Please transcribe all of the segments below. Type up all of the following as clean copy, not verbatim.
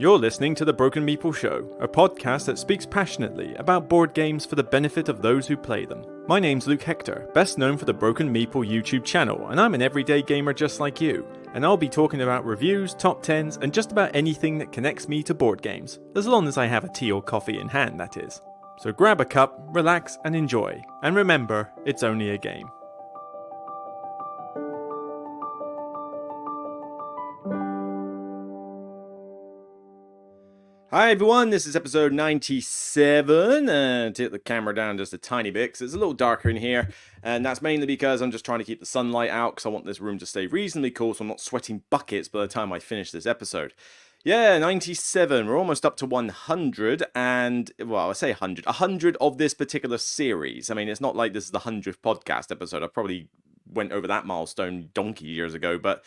You're listening to The Broken Meeple Show, a podcast that speaks passionately about board games for the benefit of those who play them. My name's Luke Hector, best known for the Broken Meeple YouTube channel, and I'm an everyday gamer just like you. And I'll be talking about reviews, top 10s, and just about anything that connects me to board games, as long as I have a tea or coffee in hand, that is. So grab a cup, relax, and enjoy. And remember, it's only a game. Hi everyone, this is episode 97, take the camera down just a tiny bit because it's a little darker in here, and that's mainly because I'm just trying to keep the sunlight out because I want this room to stay reasonably cool so I'm not sweating buckets by the time I finish this episode. Yeah, 97, we're almost up to 100, and, well, I say 100 of this particular series. I mean, it's not like this is the 100th podcast episode. I probably went over that milestone donkey years ago, but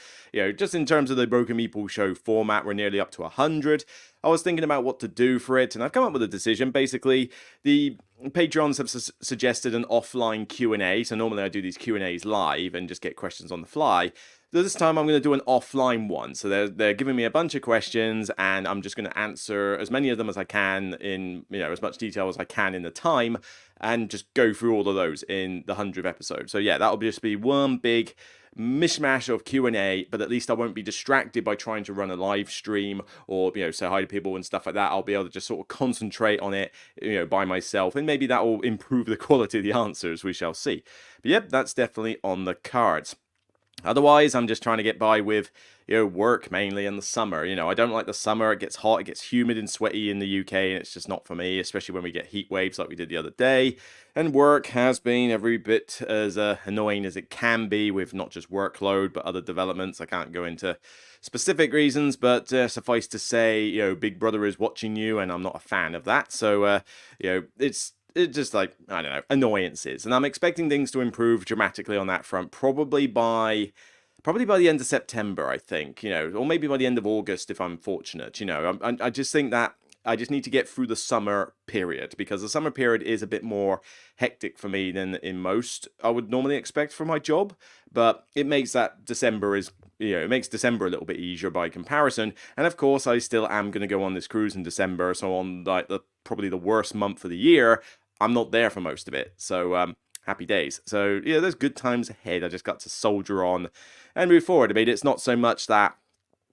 just in terms of the Broken Meeple Show format, we're nearly up to 100. I was thinking about what to do for it, and I've come up with a decision. Basically, the Patreons have suggested an offline Q&A, so normally I do these Q&As live and just get questions on the fly. This time I'm going to do an offline one, so they're giving me a bunch of questions, and I'm just going to answer as many of them as I can in as much detail as I can in the time, and just go through all of those in the 100th episode. So yeah, that'll just be one big mishmash of Q&A, but at least I won't be distracted by trying to run a live stream or say hi to people and stuff like that. I'll be able to just sort of concentrate on it by myself, and maybe that will improve the quality of the answers. We shall see. But yep, that's definitely on the cards. Otherwise, I'm just trying to get by with, work mainly in the summer. I don't like the summer. It gets hot, it gets humid and sweaty in the UK, and it's just not for me, especially when we get heat waves like we did the other day. And work has been every bit as annoying as it can be, with not just workload, but other developments. I can't go into specific reasons, but suffice to say, Big Brother is watching you, and I'm not a fan of that. So, it's just like, I don't know, annoyances. And I'm expecting things to improve dramatically on that front, probably by the end of September, I think, or maybe by the end of August if I'm fortunate. I just think that I just need to get through the summer period, because the summer period is a bit more hectic for me than in most I would normally expect from my job. But it makes that December it makes December a little bit easier by comparison. And of course, I still am going to go on this cruise in December, so on like probably the worst month of the year, I'm not there for most of it. So happy days. So yeah, there's good times ahead. I just got to soldier on and move forward. I mean, it's not so much that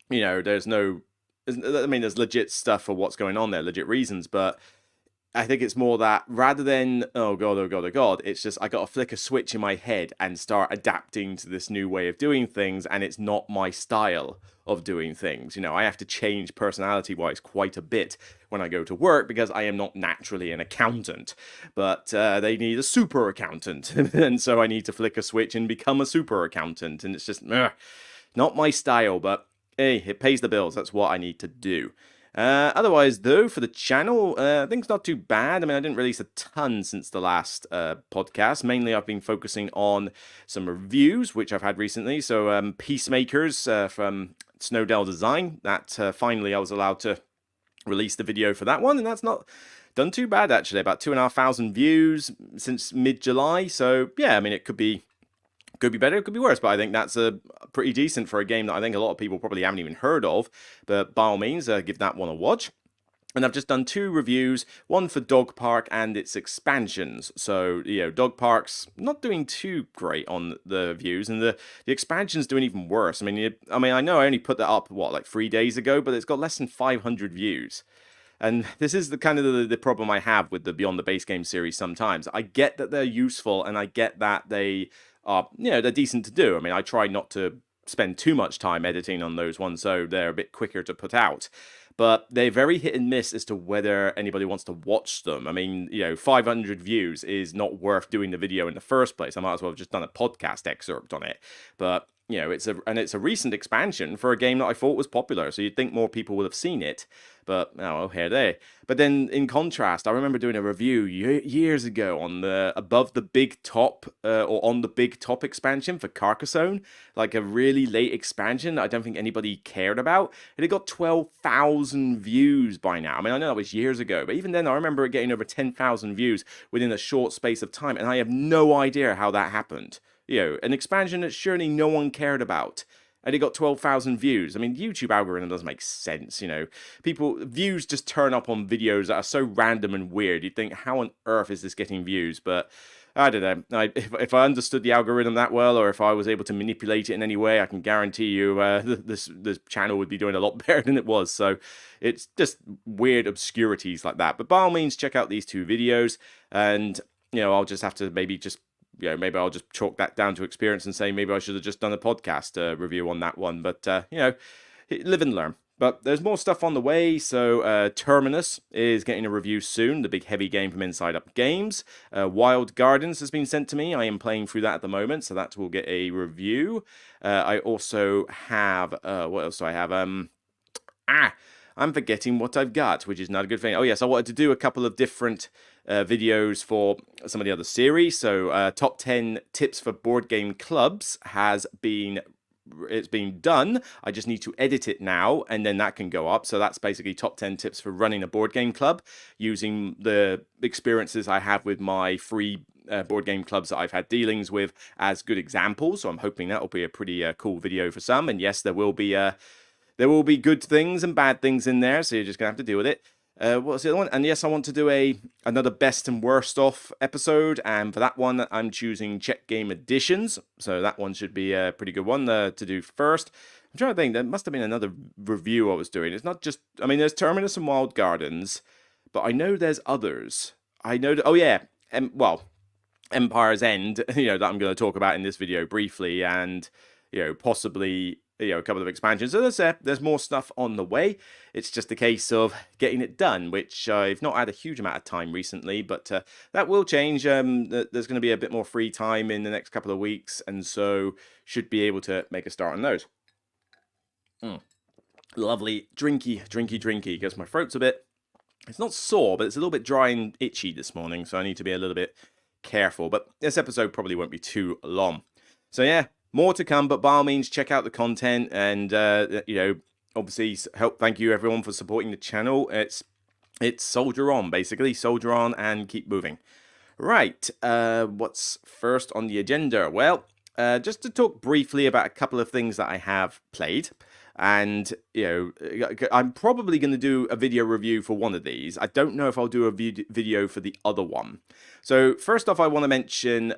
there's legit stuff for what's going on there, legit reasons, but I think it's more that rather than, oh god, it's just I got to flick a switch in my head and start adapting to this new way of doing things, and it's not my style of doing things. I have to change personality-wise quite a bit when I go to work, because I am not naturally an accountant, but they need a super accountant, and so I need to flick a switch and become a super accountant, and it's just not my style, but hey, it pays the bills. That's what I need to do. Otherwise, though, for the channel, things not too bad. I mean, I didn't release a ton since the last podcast. Mainly, I've been focusing on some reviews, which I've had recently. So, Peacemakers from Snowdell Design. That finally I was allowed to release the video for that one, and that's not done too bad, actually. About 2,500 views since mid-July. So, yeah, I mean, it could be better, it could be worse, but I think that's pretty decent for a game that I think a lot of people probably haven't even heard of. But by all means, give that one a watch. And I've just done 2 reviews, one for Dog Park and its expansions. So, Dog Park's not doing too great on the views, and the expansion's doing even worse. I mean, I know I only put that up, like 3 days ago, but it's got less than 500 views. And this is the kind of the problem I have with the Beyond the Base Game series sometimes. I get that they're useful, and I get that they are, they're decent to do. I mean, I try not to spend too much time editing on those ones, so they're a bit quicker to put out. But they're very hit and miss as to whether anybody wants to watch them. I mean, 500 views is not worth doing the video in the first place. I might as well have just done a podcast excerpt on it. But it's a recent expansion for a game that I thought was popular, so you'd think more people would have seen it. But here they. But then, in contrast, I remember doing a review years ago on the Above the Big Top or On the Big Top expansion for Carcassonne, like a really late expansion that I don't think anybody cared about. And it got 12,000 views by now. I mean, I know that was years ago, but even then, I remember it getting over 10,000 views within a short space of time, and I have no idea how that happened. An expansion that surely no one cared about. and it got 12,000 views. I mean, YouTube algorithm doesn't make sense, you know. Views just turn up on videos that are so random and weird. You'd think, how on earth is this getting views? But I don't know. If I understood the algorithm that well, or if I was able to manipulate it in any way, I can guarantee you this channel would be doing a lot better than it was. So it's just weird obscurities like that. But by all means, check out these 2 videos, and you know, I'll just have to maybe I'll just chalk that down to experience and say maybe I should have just done a podcast review on that one. But you know, live and learn. But there's more stuff on the way, so Terminus is getting a review soon, the big heavy game from Inside Up Games. Wild Gardens has been sent to me. I am playing through that at the moment, so that will get a review. I also have, what else do I have? I'm forgetting what I've got, which is not a good thing. Oh yes, I wanted to do a couple of different videos for some of the other series. So top 10 tips for board game clubs it's been done. I just need to edit it now, and then that can go up. So that's basically top 10 tips for running a board game club using the experiences I have with my free board game clubs that I've had dealings with as good examples. So I'm hoping that will be a pretty cool video for some. And yes, there will be good things and bad things in there, so you're just gonna have to deal with it. What's the other one? And yes, I want to do another best and worst off episode, and for that one, I'm choosing Check Game Editions. So that one should be a pretty good one to do first. I'm trying to think. There must have been another review I was doing. It's not just. I mean, there's Terminus and Wild Gardens, but I know there's others. I know. Oh yeah. Empire's End. You know, that I'm going to talk about in this video briefly, and you know, possibly, you know, a couple of expansions. So there's more stuff on the way. It's just a case of getting it done, which I've not had a huge amount of time recently, but that will change. There's going to be a bit more free time in the next couple of weeks, and so should be able to make a start on those. Lovely drinky, because my throat's it's not sore, but it's a little bit dry and itchy this morning, so I need to be a little bit careful. But this episode probably won't be too long. So yeah, more to come, but by all means, check out the content, and you know, obviously, thank you everyone for supporting the channel. It's soldier on, basically, soldier on and keep moving. Right, what's first on the agenda? Well, just to talk briefly about a couple of things that I have played. And, you know, I'm probably going to do a video review for one of these. I don't know if I'll do a video for the other one. So first off, I want to mention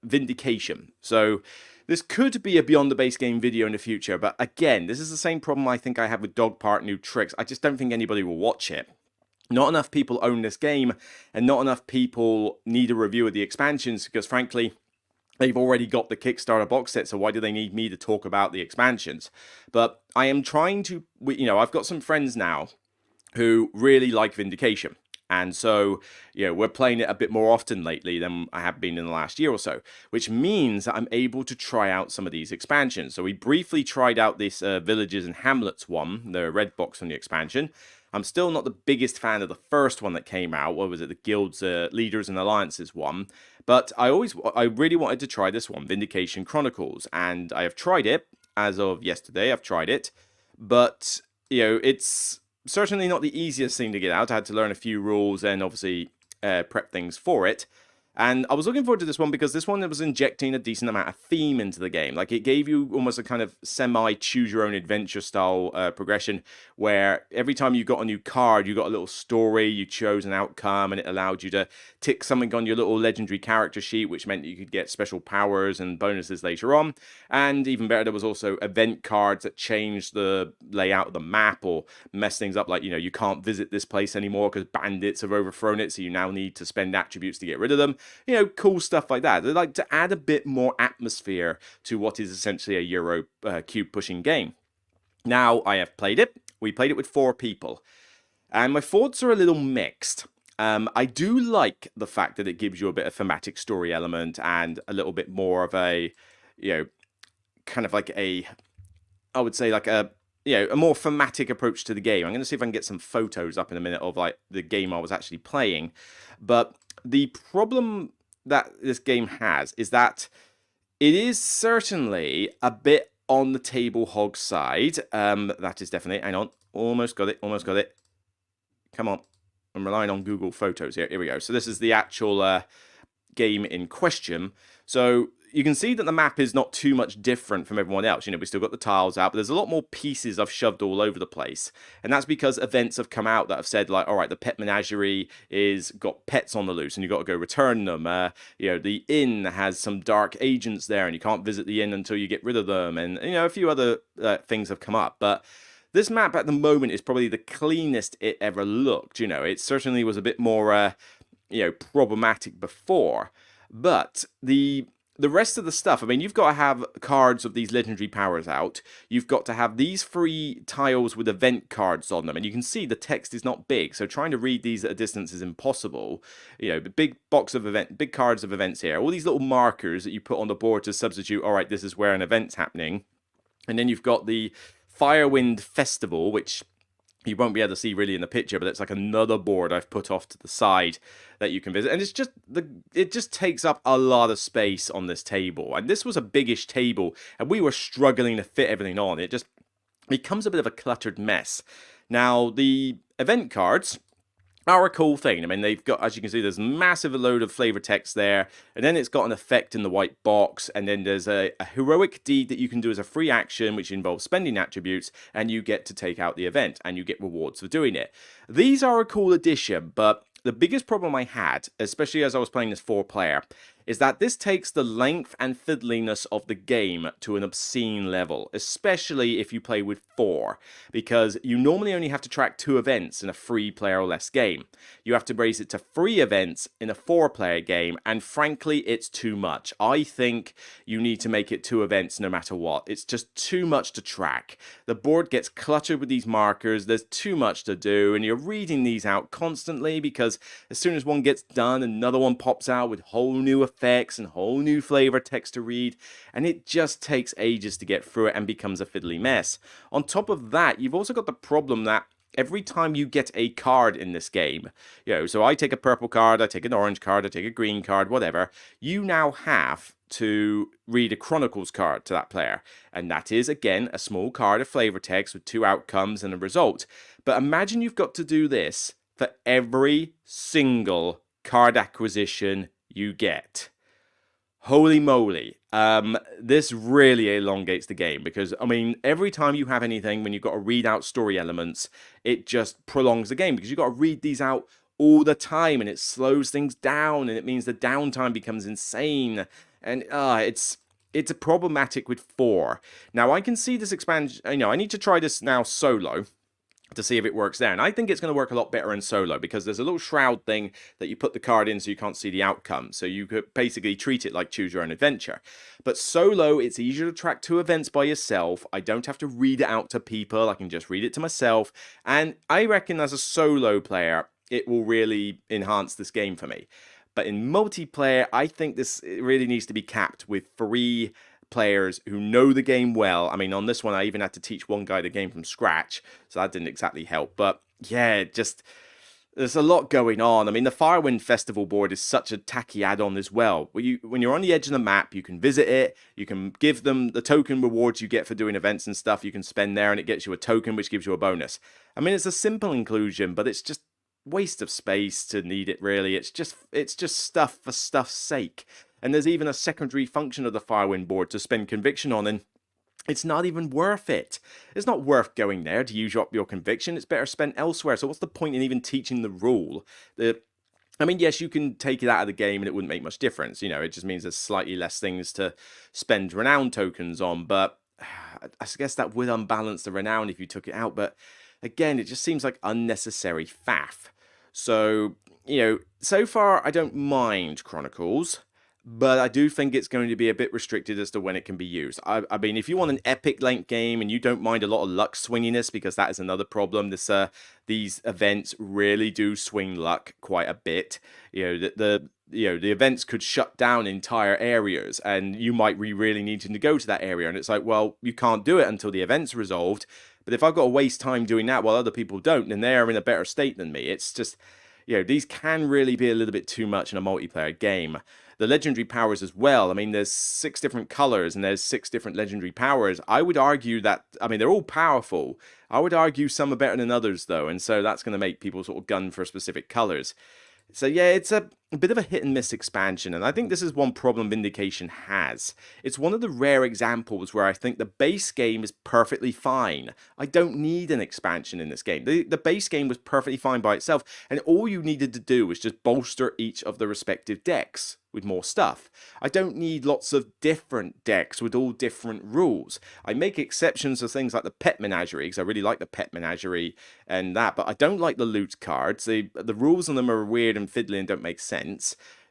Vindication. So this could be a Beyond the Base Game video in the future, but again, this is the same problem I think I have with Dog Park New Tricks. I just don't think anybody will watch it. Not enough people own this game, and not enough people need a review of the expansions, because frankly, they've already got the Kickstarter box set, so why do they need me to talk about the expansions? But I am trying to, you know, I've got some friends now who really like Vindication. And so, you know, we're playing it a bit more often lately than I have been in the last year or so, which means that I'm able to try out some of these expansions. So we briefly tried out this Villages and Hamlets one, the red box on the expansion. I'm still not the biggest fan of the first one that came out. What was it? The Guilds, Leaders and Alliances one. But I really wanted to try this one, Vindication Chronicles. And I have tried it as of yesterday. I've tried it. But, you know, it's certainly not the easiest thing to get out. I had to learn a few rules and obviously prep things for it. And I was looking forward to this one because this one was injecting a decent amount of theme into the game. Like, it gave you almost a kind of semi-choose-your-own-adventure style progression, where every time you got a new card, you got a little story, you chose an outcome, and it allowed you to tick something on your little legendary character sheet, which meant that you could get special powers and bonuses later on. And even better, there was also event cards that changed the layout of the map or mess things up. Like, you know, you can't visit this place anymore because bandits have overthrown it, so you now need to spend attributes to get rid of them. You know, cool stuff like that. They like to add a bit more atmosphere to what is essentially a Euro cube pushing game. Now, I have played it. We played it with 4 people. And my thoughts are a little mixed. I do like the fact that it gives you a bit of thematic story element and a little bit more of a, you know, kind of like a, I would say like a, you know, a more thematic approach to the game. I'm going to see if I can get some photos up in a minute of like the game I was actually playing. But the problem that this game has is that it is certainly a bit on the table hog side. That is definitely, hang on, almost got it. Come on, I'm relying on Google Photos here. Here we go. So this is the actual game in question. So, you can see that the map is not too much different from everyone else. We still got the tiles out, but there's a lot more pieces I've shoved all over the place. And that's because events have come out that have said, like, all right, the pet menagerie is got pets on the loose and you've got to go return them. The inn has some dark agents there and you can't visit the inn until you get rid of them. And, a few other things have come up. But this map at the moment is probably the cleanest it ever looked. It certainly was a bit more, problematic before. But the rest of the stuff, you've got to have cards of these legendary powers out. You've got to have these 3 tiles with event cards on them. And you can see the text is not big, so trying to read these at a distance is impossible. The big big cards of events here. All these little markers that you put on the board to substitute, all right, this is where an event's happening. And then you've got the Firewind Festival, which you won't be able to see really in the picture, but it's like another board I've put off to the side that you can visit. And it just takes up a lot of space on this table. And this was a biggish table, and we were struggling to fit everything on. It just becomes a bit of a cluttered mess. Now, the event cards are a cool thing. They've got, as you can see, there's massive load of flavor text there, and then it's got an effect in the white box, and then there's a heroic deed that you can do as a free action, which involves spending attributes, and you get to take out the event, and you get rewards for doing it. These are a cool addition, but the biggest problem I had, especially as I was playing this 4-player, is that this takes the length and fiddliness of the game to an obscene level, especially if you play with 4, because you normally only have to track 2 events in a 3-player or less game. You have to raise it to 3 events in a 4-player game, and frankly, it's too much. I think you need to make it 2 events no matter what. It's just too much to track. The board gets cluttered with these markers, there's too much to do, and you're reading these out constantly because as soon as one gets done, another one pops out with whole new effects and whole new flavor text to read, and it just takes ages to get through it and becomes a fiddly mess. On top of that, you've also got the problem that every time you get a card in this game, so I take a purple card, I take an orange card, I take a green card, whatever, you now have to read a Chronicles card to that player. And that is, again, a small card of flavor text with 2 outcomes and a result. But imagine you've got to do this for every single card acquisition you get. Holy moly. This really elongates the game because, every time you have anything, when you've got to read out story elements, it just prolongs the game because you've got to read these out all the time and it slows things down and it means the downtime becomes insane. And it's a problematic with 4. Now, I can see this expansion, I need to try this now solo to see if it works there. And I think it's going to work a lot better in solo because there's a little shroud thing that you put the card in so you can't see the outcome. So you could basically treat it like choose your own adventure. But solo, it's easier to track 2 events by yourself. I don't have to read it out to people. I can just read it to myself. And I reckon as a solo player, it will really enhance this game for me. But in multiplayer, I think this really needs to be capped with 3 players who know the game well. On this one, I even had to teach one guy the game from scratch, so that didn't exactly help. But yeah, just there's a lot going on. The Firewind Festival board is such a tacky add-on as well. When you're on the edge of the map, you can visit it, you can give them the token rewards you get for doing events and stuff, you can spend there and it gets you a token which gives you a bonus. It's a simple inclusion, but it's just waste of space to need it really. It's just stuff for stuff's sake. And there's even a secondary function of the Firewind board to spend conviction on, and it's not even worth it. It's not worth going there to use up your conviction. It's better spent elsewhere. So what's the point in even teaching the rule? Yes, you can take it out of the game and it wouldn't make much difference. It just means there's slightly less things to spend renown tokens on. But I guess that would unbalance the renown if you took it out. But again, it just seems like unnecessary faff. So, so far I don't mind Chronicles, but I do think it's going to be a bit restricted as to when it can be used. If you want an epic length game and you don't mind a lot of luck swinginess, because that is another problem, these events really do swing luck quite a bit. The events could shut down entire areas, and you might be really needing to go to that area, and it's like, well, you can't do it until the event's resolved. But if I've got to waste time doing that while other people don't, then they're in a better state than me. It's just, these can really be a little bit too much in a multiplayer game. The legendary powers as well. There's 6 different colors and there's 6 different legendary powers. I would argue that, they're all powerful. I would argue some are better than others though. And so that's going to make people sort of gun for specific colors. So yeah, it's a bit of a hit and miss expansion, and I think this is one problem Vindication has. It's one of the rare examples where I think the base game is perfectly fine. I don't need an expansion in this game. The base game was perfectly fine by itself, and all you needed to do was just bolster each of the respective decks with more stuff. I don't need lots of different decks with all different rules. I make exceptions for things like the Pet Menagerie, because I really like the Pet Menagerie and that, but I don't like the loot cards. The rules on them are weird and fiddly and don't make sense.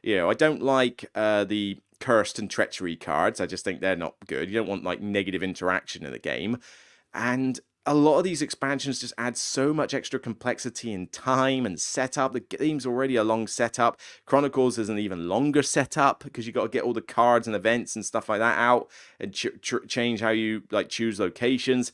You know, I don't like the Cursed and Treachery cards. I just think they're not good. You don't want like negative interaction in the game. And a lot of these expansions just add so much extra complexity and time and setup. The game's already a long setup. Chronicles is an even longer setup because you got to get all the cards and events and stuff like that out and change how you like choose locations.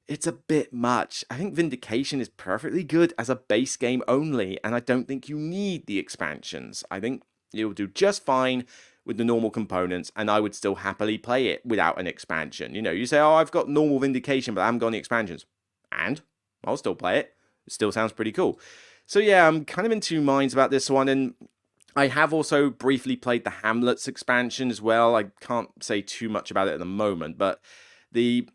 It's a bit much. I think Vindication is perfectly good as a base game only, and I don't think you need the expansions. I think you'll do just fine with the normal components, and I would still happily play it without an expansion. You know, you say, oh, I've got normal Vindication, but I haven't got any expansions. And I'll still play it. It still sounds pretty cool. So yeah, I'm kind of in two minds about this one, and I have also briefly played the Hamlets expansion as well. I can't say too much about it at the moment, but the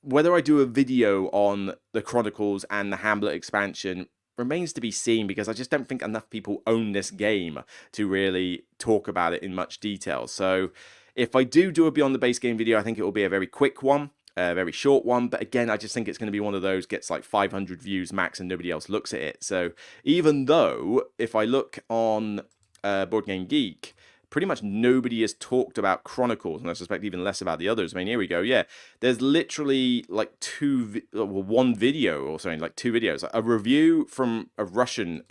whether I do a video on the Chronicles and the Hamlet expansion remains to be seen, because I just don't think enough people own this game to really talk about it in much detail. So if I do a Beyond the Base Game video, I think it will be a very quick one, a very short one, but again, I just think it's going to be one of those gets like 500 views max and nobody else looks at it. So even though if I look on Board Game Geek, pretty much nobody has talked about Chronicles, and I suspect even less about the others. I mean, here we go. Yeah, there's literally like one video or something, like two videos. A review from a Russian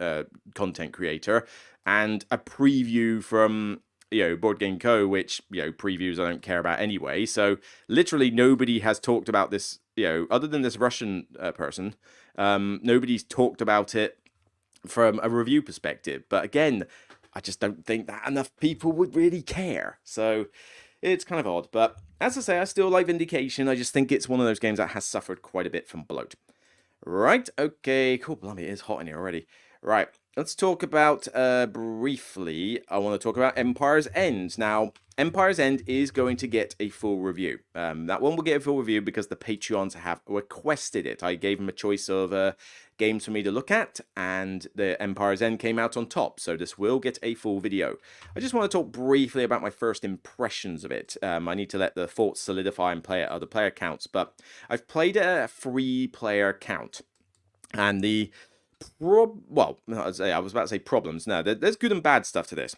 content creator and a preview from, you know, Board Game Co., which, you know, previews I don't care about anyway. So literally nobody has talked about this, you know, other than this Russian person. Nobody's talked about it from a review perspective. But again, I just don't think that enough people would really care. So it's kind of odd. But as I say, I still like Vindication. I just think it's one of those games that has suffered quite a bit from bloat. Right, okay, cool. Blimey, it is hot in here already. Right, let's talk about, briefly, I want to talk about Empire's End. Now, Empire's End is going to get a full review. That one will get a full review because the Patreons have requested it. I gave them a choice of games for me to look at, and the Empire's End came out on top, so this will get a full video. I just want to talk briefly about my first impressions of it. I need to let the thoughts solidify and play at other player counts, but I've played at a 3-player count, and the well, I was about to say problems. No, there's good and bad stuff to this.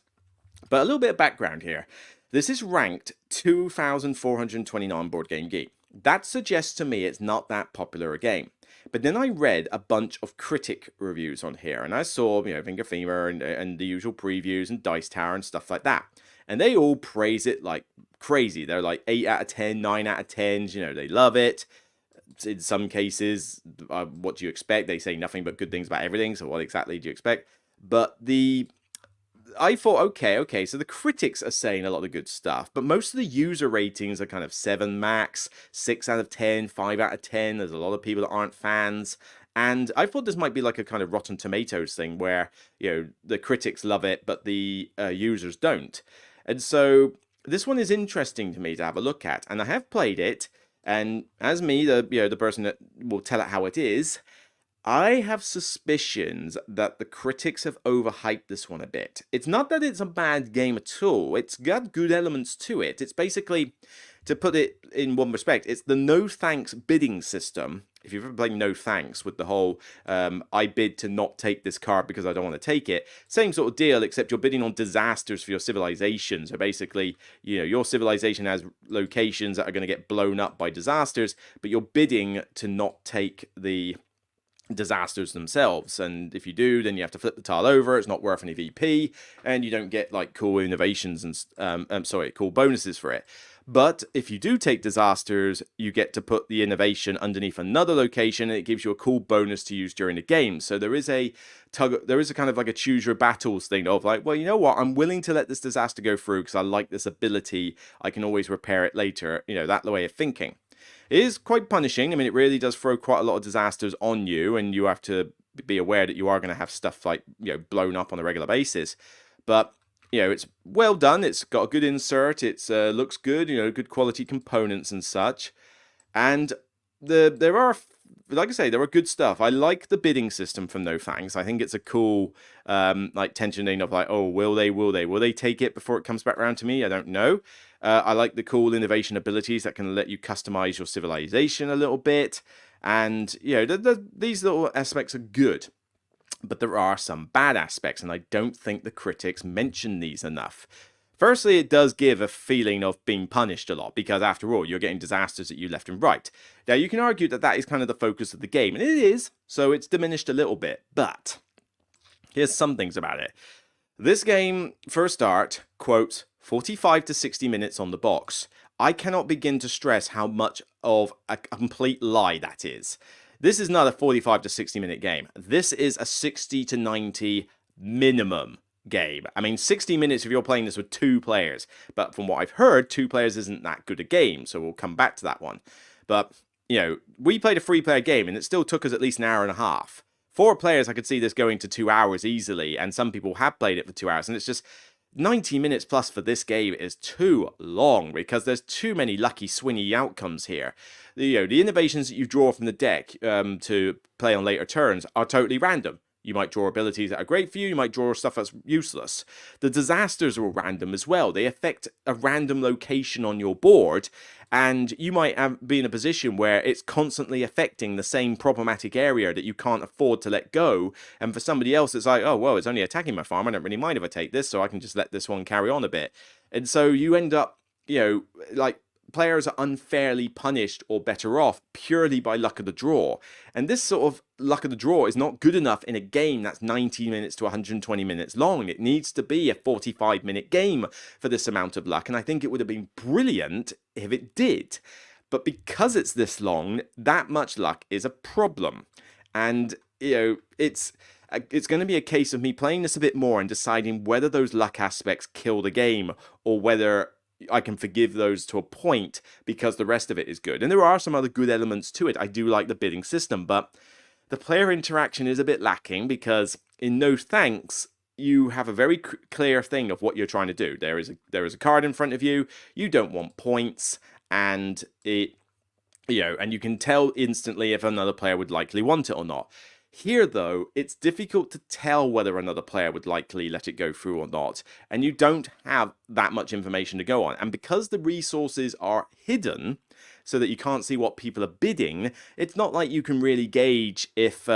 But a little bit of background here. This is ranked 2,429 Board Game Geek. That suggests to me it's not that popular a game. But then I read a bunch of critic reviews on here, and I saw, you know, Finger Femur and the usual previews and Dice Tower and stuff like that. And they all praise it like crazy. They're like 8 out of 10, 9 out of 10s, you know, they love it. In some cases, what do you expect? They say nothing but good things about everything, so what exactly do you expect? But I thought, okay, so the critics are saying a lot of good stuff, but most of the user ratings are kind of 7 max, 6 out of 10, 5 out of 10. There's a lot of people that aren't fans. And I thought this might be like a kind of Rotten Tomatoes thing where, you know, the critics love it, but the users don't. And so this one is interesting to me to have a look at. And I have played it, and as me, the person that will tell it how it is, I have suspicions that the critics have overhyped this one a bit. It's not that it's a bad game at all. It's got good elements to it. It's basically, to put it in one respect, it's the no thanks bidding system. If you've ever played No Thanks with the whole, I bid to not take this card because I don't want to take it. Same sort of deal, except you're bidding on disasters for your civilization. So basically, you know, your civilization has locations that are going to get blown up by disasters, but you're bidding to not take the disasters themselves, and if you do, then you have to flip the tile over. It's not worth any VP, and you don't get like cool innovations and cool bonuses for it. But if you do take disasters, you get to put the innovation underneath another location, and it gives you a cool bonus to use during the game. So there is a kind of like a choose your battles thing of like, well, you know what, I'm willing to let this disaster go through because I like this ability. I can always repair it later. You know, that way of thinking. It is quite punishing. I mean, it really does throw quite a lot of disasters on you, and you have to be aware that you are going to have stuff like, blown up on a regular basis. But, it's well done. It's got a good insert. It's looks good, good quality components and such. And there are, like I say, there are good stuff. I like the bidding system from No Thanks. I think it's a cool, tensioning of like, oh, will they take it before it comes back around to me? I don't know. I like the cool innovation abilities that can let you customize your civilization a little bit. And, these little aspects are good. But there are some bad aspects, and I don't think the critics mention these enough. Firstly, it does give a feeling of being punished a lot, because after all, you're getting disasters at you left and right. Now, you can argue that that is kind of the focus of the game, and it is, so it's diminished a little bit. But here's some things about it. This game, for a start, quote, 45 to 60 minutes on the box. I cannot begin to stress how much of a complete lie that is. This is not a 45 to 60 minute game. This is a 60 to 90 minimum game. I mean, 60 minutes if you're playing this with 2 players. But from what I've heard, 2 players isn't that good a game, so we'll come back to that one. But, we played a 3-player game, and it still took us at least an hour and a half. 4 players, I could see this going to 2 hours easily, and some people have played it for 2 hours, and it's just 90 minutes plus for this game is too long, because there's too many lucky swingy outcomes here. The innovations that you draw from the deck to play on later turns are totally random. You might draw abilities that are great for you, you might draw stuff that's useless. The disasters are random as well. They affect a random location on your board, and you might be in a position where it's constantly affecting the same problematic area that you can't afford to let go. And for somebody else, it's like, oh, well, it's only attacking my farm. I don't really mind if I take this, so I can just let this one carry on a bit. And so you end up, like, players are unfairly punished or better off purely by luck of the draw. And this sort of luck of the draw is not good enough in a game that's 90 minutes to 120 minutes long. It needs to be a 45-minute game for this amount of luck. And I think it would have been brilliant if it did. But because it's this long, that much luck is a problem. And, it's going to be a case of me playing this a bit more and deciding whether those luck aspects kill the game or whether I can forgive those to a point because the rest of it is good. And there are some other good elements to it. I do like the bidding system, but the player interaction is a bit lacking because in No Thanks, you have a very clear thing of what you're trying to do. There is a card in front of you. You don't want points, and and you can tell instantly if another player would likely want it or not. Here, though, it's difficult to tell whether another player would likely let it go through or not, and you don't have that much information to go on. And because the resources are hidden, so that you can't see what people are bidding, it's not like you can really gauge if,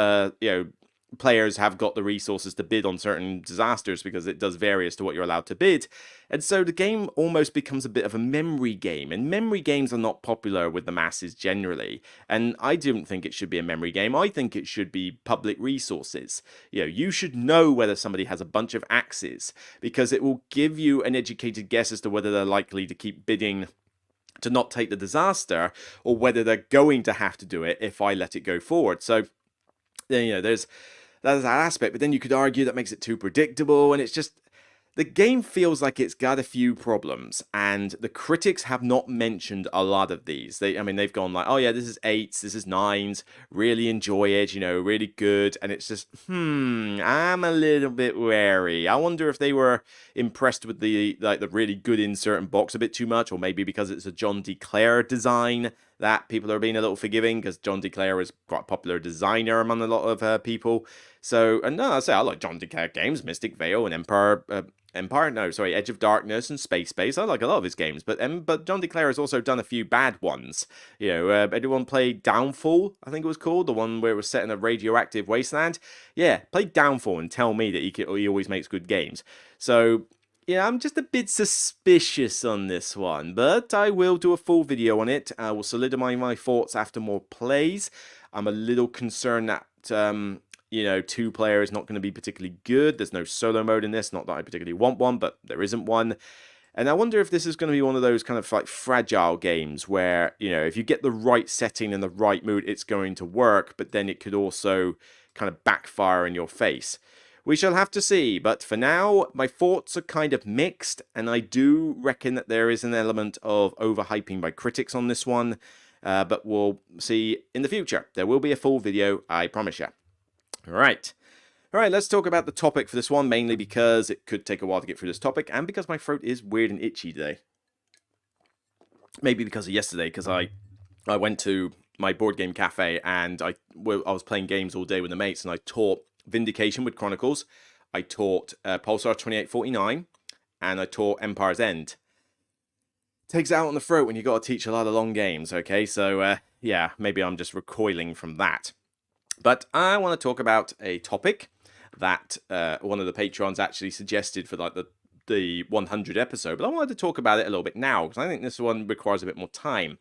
players have got the resources to bid on certain disasters, because it does vary as to what you're allowed to bid. And so the game almost becomes a bit of a memory game, and memory games are not popular with the masses generally. And I don't think it should be a memory game. I think it should be public resources. You should know whether somebody has a bunch of axes, because it will give you an educated guess as to whether they're likely to keep bidding to not take the disaster, or whether they're going to have to do it if I let it go forward. So, there's that aspect, but then you could argue that makes it too predictable, and it's just, the game feels like it's got a few problems, and the critics have not mentioned a lot of these. They've gone like, oh yeah, this is 8s, this is 9s, really enjoy it, really good, and it's just, I'm a little bit wary. I wonder if they were impressed with the really good insert and box a bit too much, or maybe because it's a John DeClaire design that people are being a little forgiving, because John DeClaire is quite a popular designer among a lot of people. So, and no, I like John DeClaire games, Mystic Vale and Edge of Darkness and Space Base. I like a lot of his games, but John DeClaire has also done a few bad ones. Anyone played Downfall, I think it was called, the one where it was set in a radioactive wasteland? Yeah, play Downfall and tell me that he always makes good games. So, yeah, I'm just a bit suspicious on this one, but I will do a full video on it. I will solidify my thoughts after more plays. I'm a little concerned that, 2-player is not going to be particularly good. There's no solo mode in this, not that I particularly want one, but there isn't one. And I wonder if this is going to be one of those kind of like fragile games where, if you get the right setting and the right mood, it's going to work, but then it could also kind of backfire in your face. We shall have to see, but for now, my thoughts are kind of mixed, and I do reckon that there is an element of overhyping by critics on this one, but we'll see in the future. There will be a full video, I promise you. All right. All right, let's talk about the topic for this one, mainly because it could take a while to get through this topic, and because my throat is weird and itchy today. Maybe because of yesterday, because I went to my board game cafe and I was playing games all day with the mates, and I taught Vindication with Chronicles, I taught Pulsar 2849, and I taught Empire's End. Takes it out on the throat when you got to teach a lot of long games, okay? So, yeah, maybe I'm just recoiling from that. But I want to talk about a topic that one of the patrons actually suggested for like the 100 episode, but I wanted to talk about it a little bit now because I think this one requires a bit more time.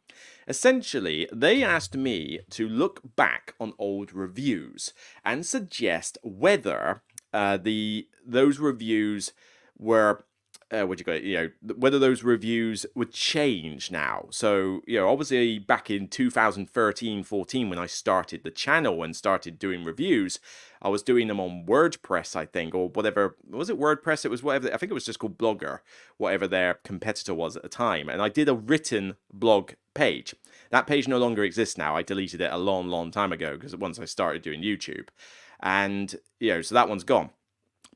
Essentially, they asked me to look back on old reviews and suggest whether those reviews were whether those reviews would change now. So, obviously back in 2013-14 when I started the channel and started doing reviews, I was doing them on WordPress, I think, or whatever. Was it WordPress? It was whatever. I think it was just called Blogger, whatever their competitor was at the time. And I did a written blog page. That page no longer exists now. I deleted it a long, long time ago because once I started doing YouTube. And, so that one's gone.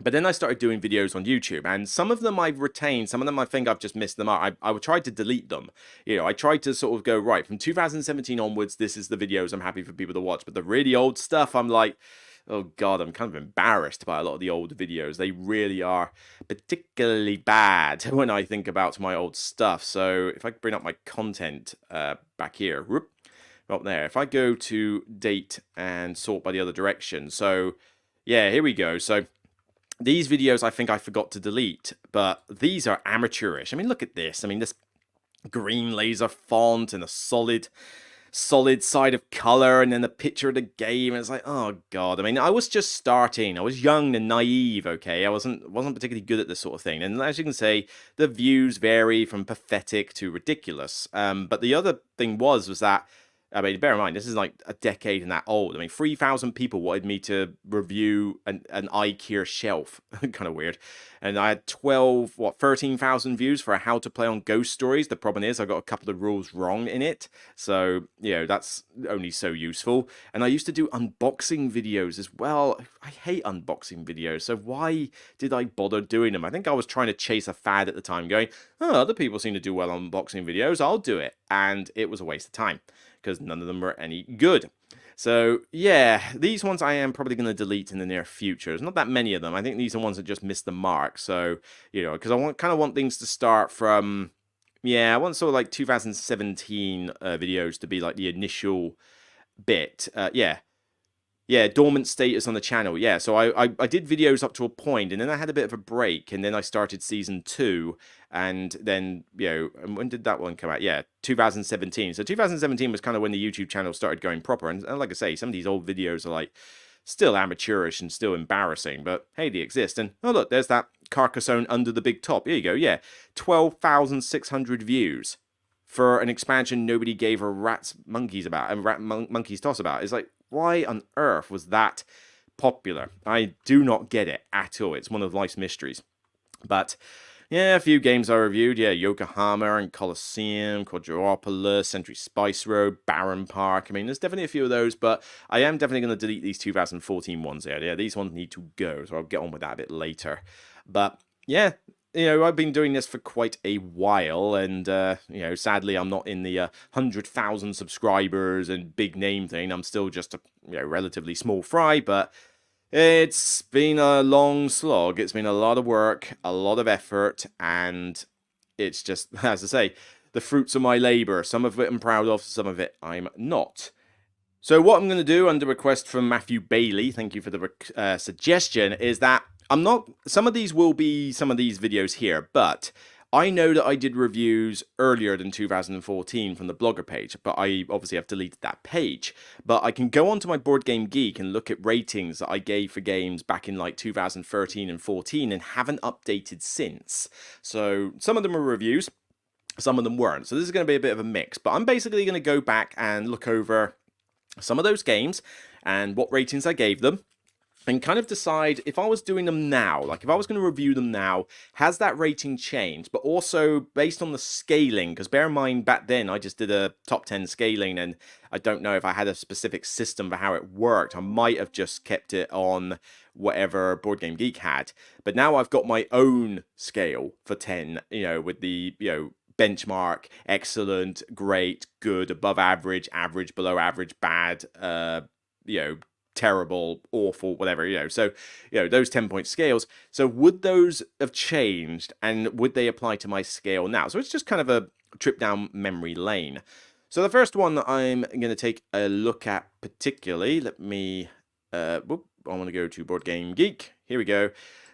But then I started doing videos on YouTube, and some of them I've retained, some of them I think I've just missed them out. I tried to delete them. I tried to sort of go, right, from 2017 onwards, this is the videos I'm happy for people to watch. But the really old stuff, I'm like, oh God, I'm kind of embarrassed by a lot of the old videos. They really are particularly bad when I think about my old stuff. So if I bring up my content back here, whoop, up there. If I go to date and sort by the other direction. So yeah, here we go. So these videos I think I forgot to delete, but these are amateurish. I mean, look at this. I mean, this green laser font and a solid side of color, and then the picture of the game. It's like, oh God. I mean, I was just starting. I was young and naive, okay? I wasn't particularly good at this sort of thing. And as you can say, the views vary from pathetic to ridiculous. But the other thing was that, I mean, bear in mind, this is like a decade and that old. I mean, 3,000 people wanted me to review an IKEA shelf. Kind of weird. And I had 13,000 views for how to play on Ghost Stories. The problem is I got a couple of rules wrong in it. So, that's only so useful. And I used to do unboxing videos as well. I hate unboxing videos. So why did I bother doing them? I think I was trying to chase a fad at the time going, oh, other people seem to do well on unboxing videos. I'll do it. And it was a waste of time, because none of them were any good. So, yeah, these ones I am probably going to delete in the near future. There's not that many of them. I think these are ones that just missed the mark. So, because I kind of want things to start from, I want sort of like 2017 videos to be like the initial bit. Dormant status on the channel. Yeah, so I did videos up to a point, and then I had a bit of a break, and then I started season 2, and then, when did that one come out? Yeah, 2017. So 2017 was kind of when the YouTube channel started going proper, and like I say, some of these old videos are like still amateurish and still embarrassing, but hey, they exist. And oh look, there's that Carcassonne under the big top. Here you go, yeah, 12,600 views for an expansion nobody gave a rat's monkeys about, and monkey's toss about. It's like, why on earth was that popular? I do not get it at all. It's one of life's mysteries. But yeah, a few games I reviewed. Yeah, Yokohama and Colosseum, Quadropolis, Century Spice Road, Barron Park. I mean, there's definitely a few of those, but I am definitely going to delete these 2014 ones there. Yeah, these ones need to go, so I'll get on with that a bit later. But yeah, I've been doing this for quite a while, and, sadly I'm not in the 100,000 subscribers and big name thing. I'm still just a, relatively small fry, but it's been a long slog. It's been a lot of work, a lot of effort, and it's just, as I say, the fruits of my labor. Some of it I'm proud of, some of it I'm not. So what I'm going to do, under request from Matthew Bailey, thank you for the suggestion, is that some of these will be some of these videos here, but I know that I did reviews earlier than 2014 from the blogger page, but I obviously have deleted that page. But I can go onto my Board Game Geek and look at ratings that I gave for games back in like 2013 and 14 and haven't updated since. So some of them are reviews, some of them weren't. So this is going to be a bit of a mix, but I'm basically going to go back and look over some of those games and what ratings I gave them. and kind of decide if I was doing them now, like if I was going to review them now, has that rating changed? But also based on the scaling, because bear in mind back then I just did a top 10 scaling, and I don't know if I had a specific system for how it worked. I might have just kept it on whatever Board Game Geek had, but now I've got my own scale for 10, with the, benchmark, excellent, great, good, above average, average, below average, bad, you know, terrible, awful, whatever, So, those 10-point scales. So would those have changed, and would they apply to my scale now? So it's just kind of a trip down memory lane. So the first one that I'm going to take a look at particularly, let me, I want to go to Board Game Geek. Here we go.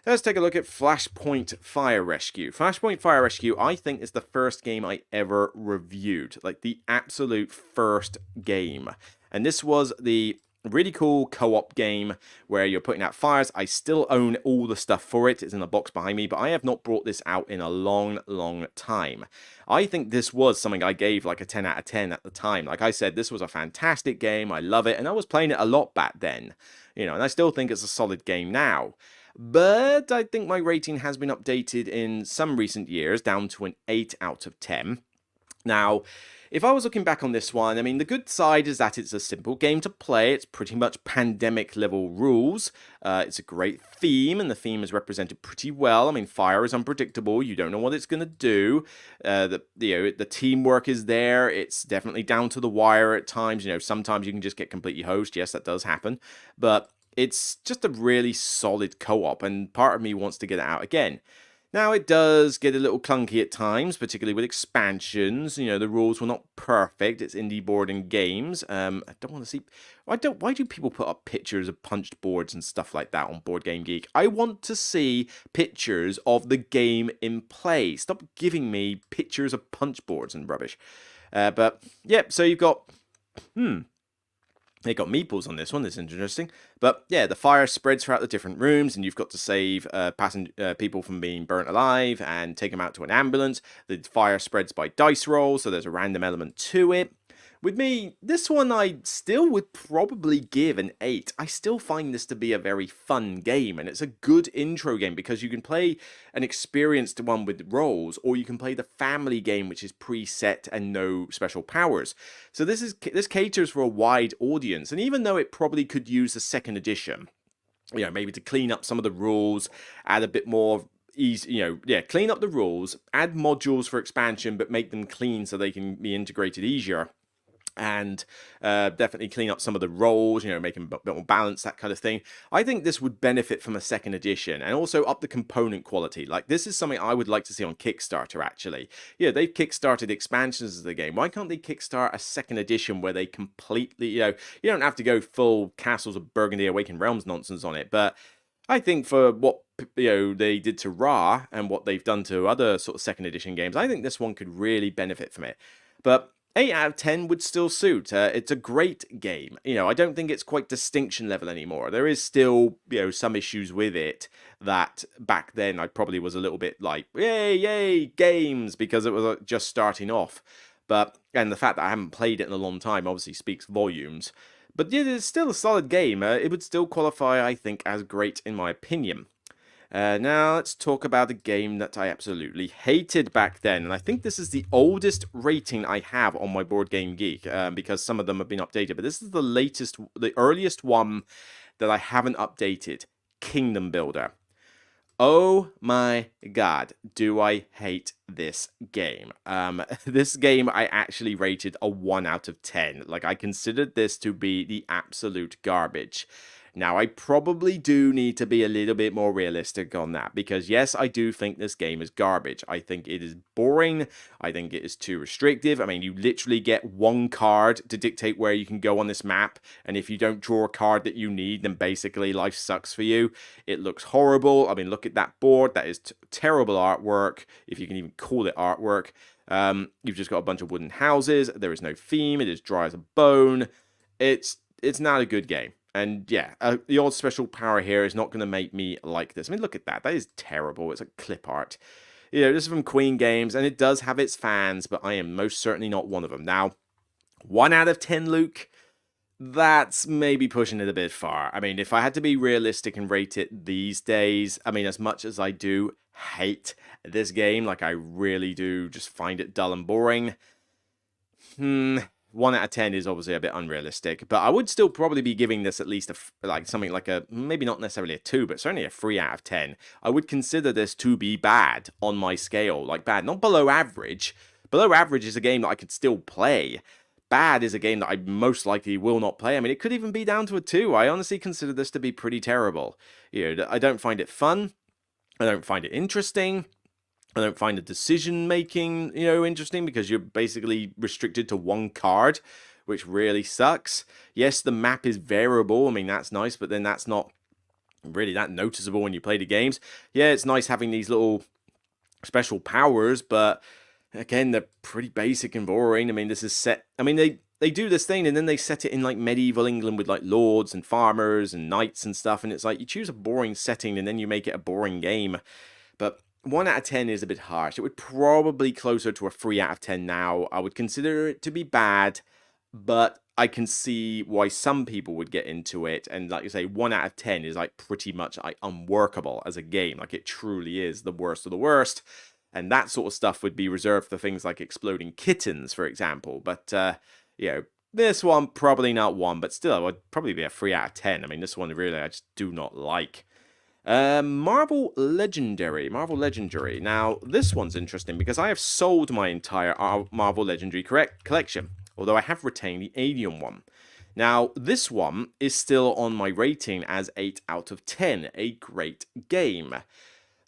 Let's take a look at Flashpoint Fire Rescue. Flashpoint Fire Rescue, I think, is the first game I ever reviewed. Like, the absolute first game. And this was the really cool co-op game where you're putting out fires. I still own all the stuff for it. It's in a box behind me, but I have not brought this out in a long, long time. I think this was something I gave like a 10 out of 10 at the time. Like I said, this was a fantastic game. I love it, and I was playing it a lot back then. And I still think it's a solid game now. But I think my rating has been updated in some recent years down to an 8 out of 10. Now, if I was looking back on this one, I mean, the good side is that it's a simple game to play. It's pretty much pandemic level rules. It's a great theme, and the theme is represented pretty well. I mean, fire is unpredictable. You don't know what it's going to do. The teamwork is there. It's definitely down to the wire at times. Sometimes you can just get completely hosed. Yes, that does happen. But it's just a really solid co-op, and part of me wants to get it out again. Now, it does get a little clunky at times, particularly with expansions. The rules were not perfect. It's indie board and games. I don't want to see... Why do people put up pictures of punched boards and stuff like that on Board Game Geek? I want to see pictures of the game in play. Stop giving me pictures of punch boards and rubbish. But, yeah, so you've got... They got meeples on this one. That's interesting. But yeah, the fire spreads throughout the different rooms, and you've got to save people from being burnt alive and take them out to an ambulance. The fire spreads by dice rolls, so there's a random element to it. With me, this one I still would probably give an 8. I still find this to be a very fun game, and it's a good intro game because you can play an experienced one with rolls, or you can play the family game, which is preset and no special powers. So this caters for a wide audience, and even though it probably could use a second edition, maybe to clean up some of the rules, add a bit more easy, clean up the rules, add modules for expansion, but make them clean so they can be integrated easier. And definitely clean up some of the roles, make them a bit more balanced, that kind of thing. I think this would benefit from a second edition, and also up the component quality. Like, this is something I would like to see on Kickstarter, actually. They've kickstarted expansions of the game. Why can't they kickstart a second edition where they completely, you don't have to go full Castles of Burgundy Awakened Realms nonsense on it, but I think for what they did to Ra and what they've done to other sort of second edition games, I think this one could really benefit from it. But 8 out of 10 would still suit. It's a great game. I don't think it's quite distinction level anymore. There is still, some issues with it that back then I probably was a little bit like, yay, games, because it was just starting off. And the fact that I haven't played it in a long time obviously speaks volumes. But yeah, it's still a solid game. It would still qualify, I think, as great in my opinion. Now let's talk about a game that I absolutely hated back then, and I think this is the oldest rating I have on my Board Game Geek, because some of them have been updated, but this is the earliest one that I haven't updated. Kingdom Builder. Oh my god, do I hate this game. This game I actually rated a 1 out of 10. Like, I considered this to be the absolute garbage. Now, I probably do need to be a little bit more realistic on that, because yes, I do think this game is garbage. I think it is boring. I think it is too restrictive. I mean, you literally get one card to dictate where you can go on this map, and if you don't draw a card that you need, then basically life sucks for you. It looks horrible. I mean, look at that board. That is terrible artwork, if you can even call it artwork. You've just got a bunch of wooden houses. There is no theme. It is dry as a bone. It's not a good game. And yeah, the odd special power here is not going to make me like this. I mean, look at that. That is terrible. It's like clip art. This is from Queen Games, and it does have its fans, but I am most certainly not one of them. Now, 1 out of 10, Luke. That's maybe pushing it a bit far. I mean, if I had to be realistic and rate it these days, I mean, as much as I do hate this game, like I really do just find it dull and boring, 1 out of 10 is obviously a bit unrealistic, but I would still probably be giving this at least like something like a, maybe not necessarily a 2, but certainly a 3 out of 10. I would consider this to be bad on my scale, like bad, not below average. Below average is a game that I could still play. Bad is a game that I most likely will not play. I mean, it could even be down to a 2. I honestly consider this to be pretty terrible. You know, I don't find it fun. I don't find it interesting. I don't find the decision making, interesting because you're basically restricted to one card, which really sucks. Yes, the map is variable. I mean, that's nice, but then that's not really that noticeable when you play the games. Yeah, it's nice having these little special powers, but again, they're pretty basic and boring. I mean, this is set. I mean, they do this thing and then they set it in like medieval England with like lords and farmers and knights and stuff. And it's like you choose a boring setting and then you make it a boring game. But 1 out of 10 is a bit harsh. It would probably closer to a 3 out of 10 now. I would consider it to be bad, but I can see why some people would get into it. And like you say, 1 out of 10 is like pretty much like unworkable as a game. Like it truly is the worst of the worst. And that sort of stuff would be reserved for things like exploding kittens, for example. But, this one, probably not 1, but still, it would probably be a 3 out of 10. I mean, this one really I just do not like. Marvel Legendary. Now, this one's interesting because I have sold my entire Marvel Legendary collection, although I have retained the Alien one. Now, this one is still on my rating as 8 out of 10, a great game.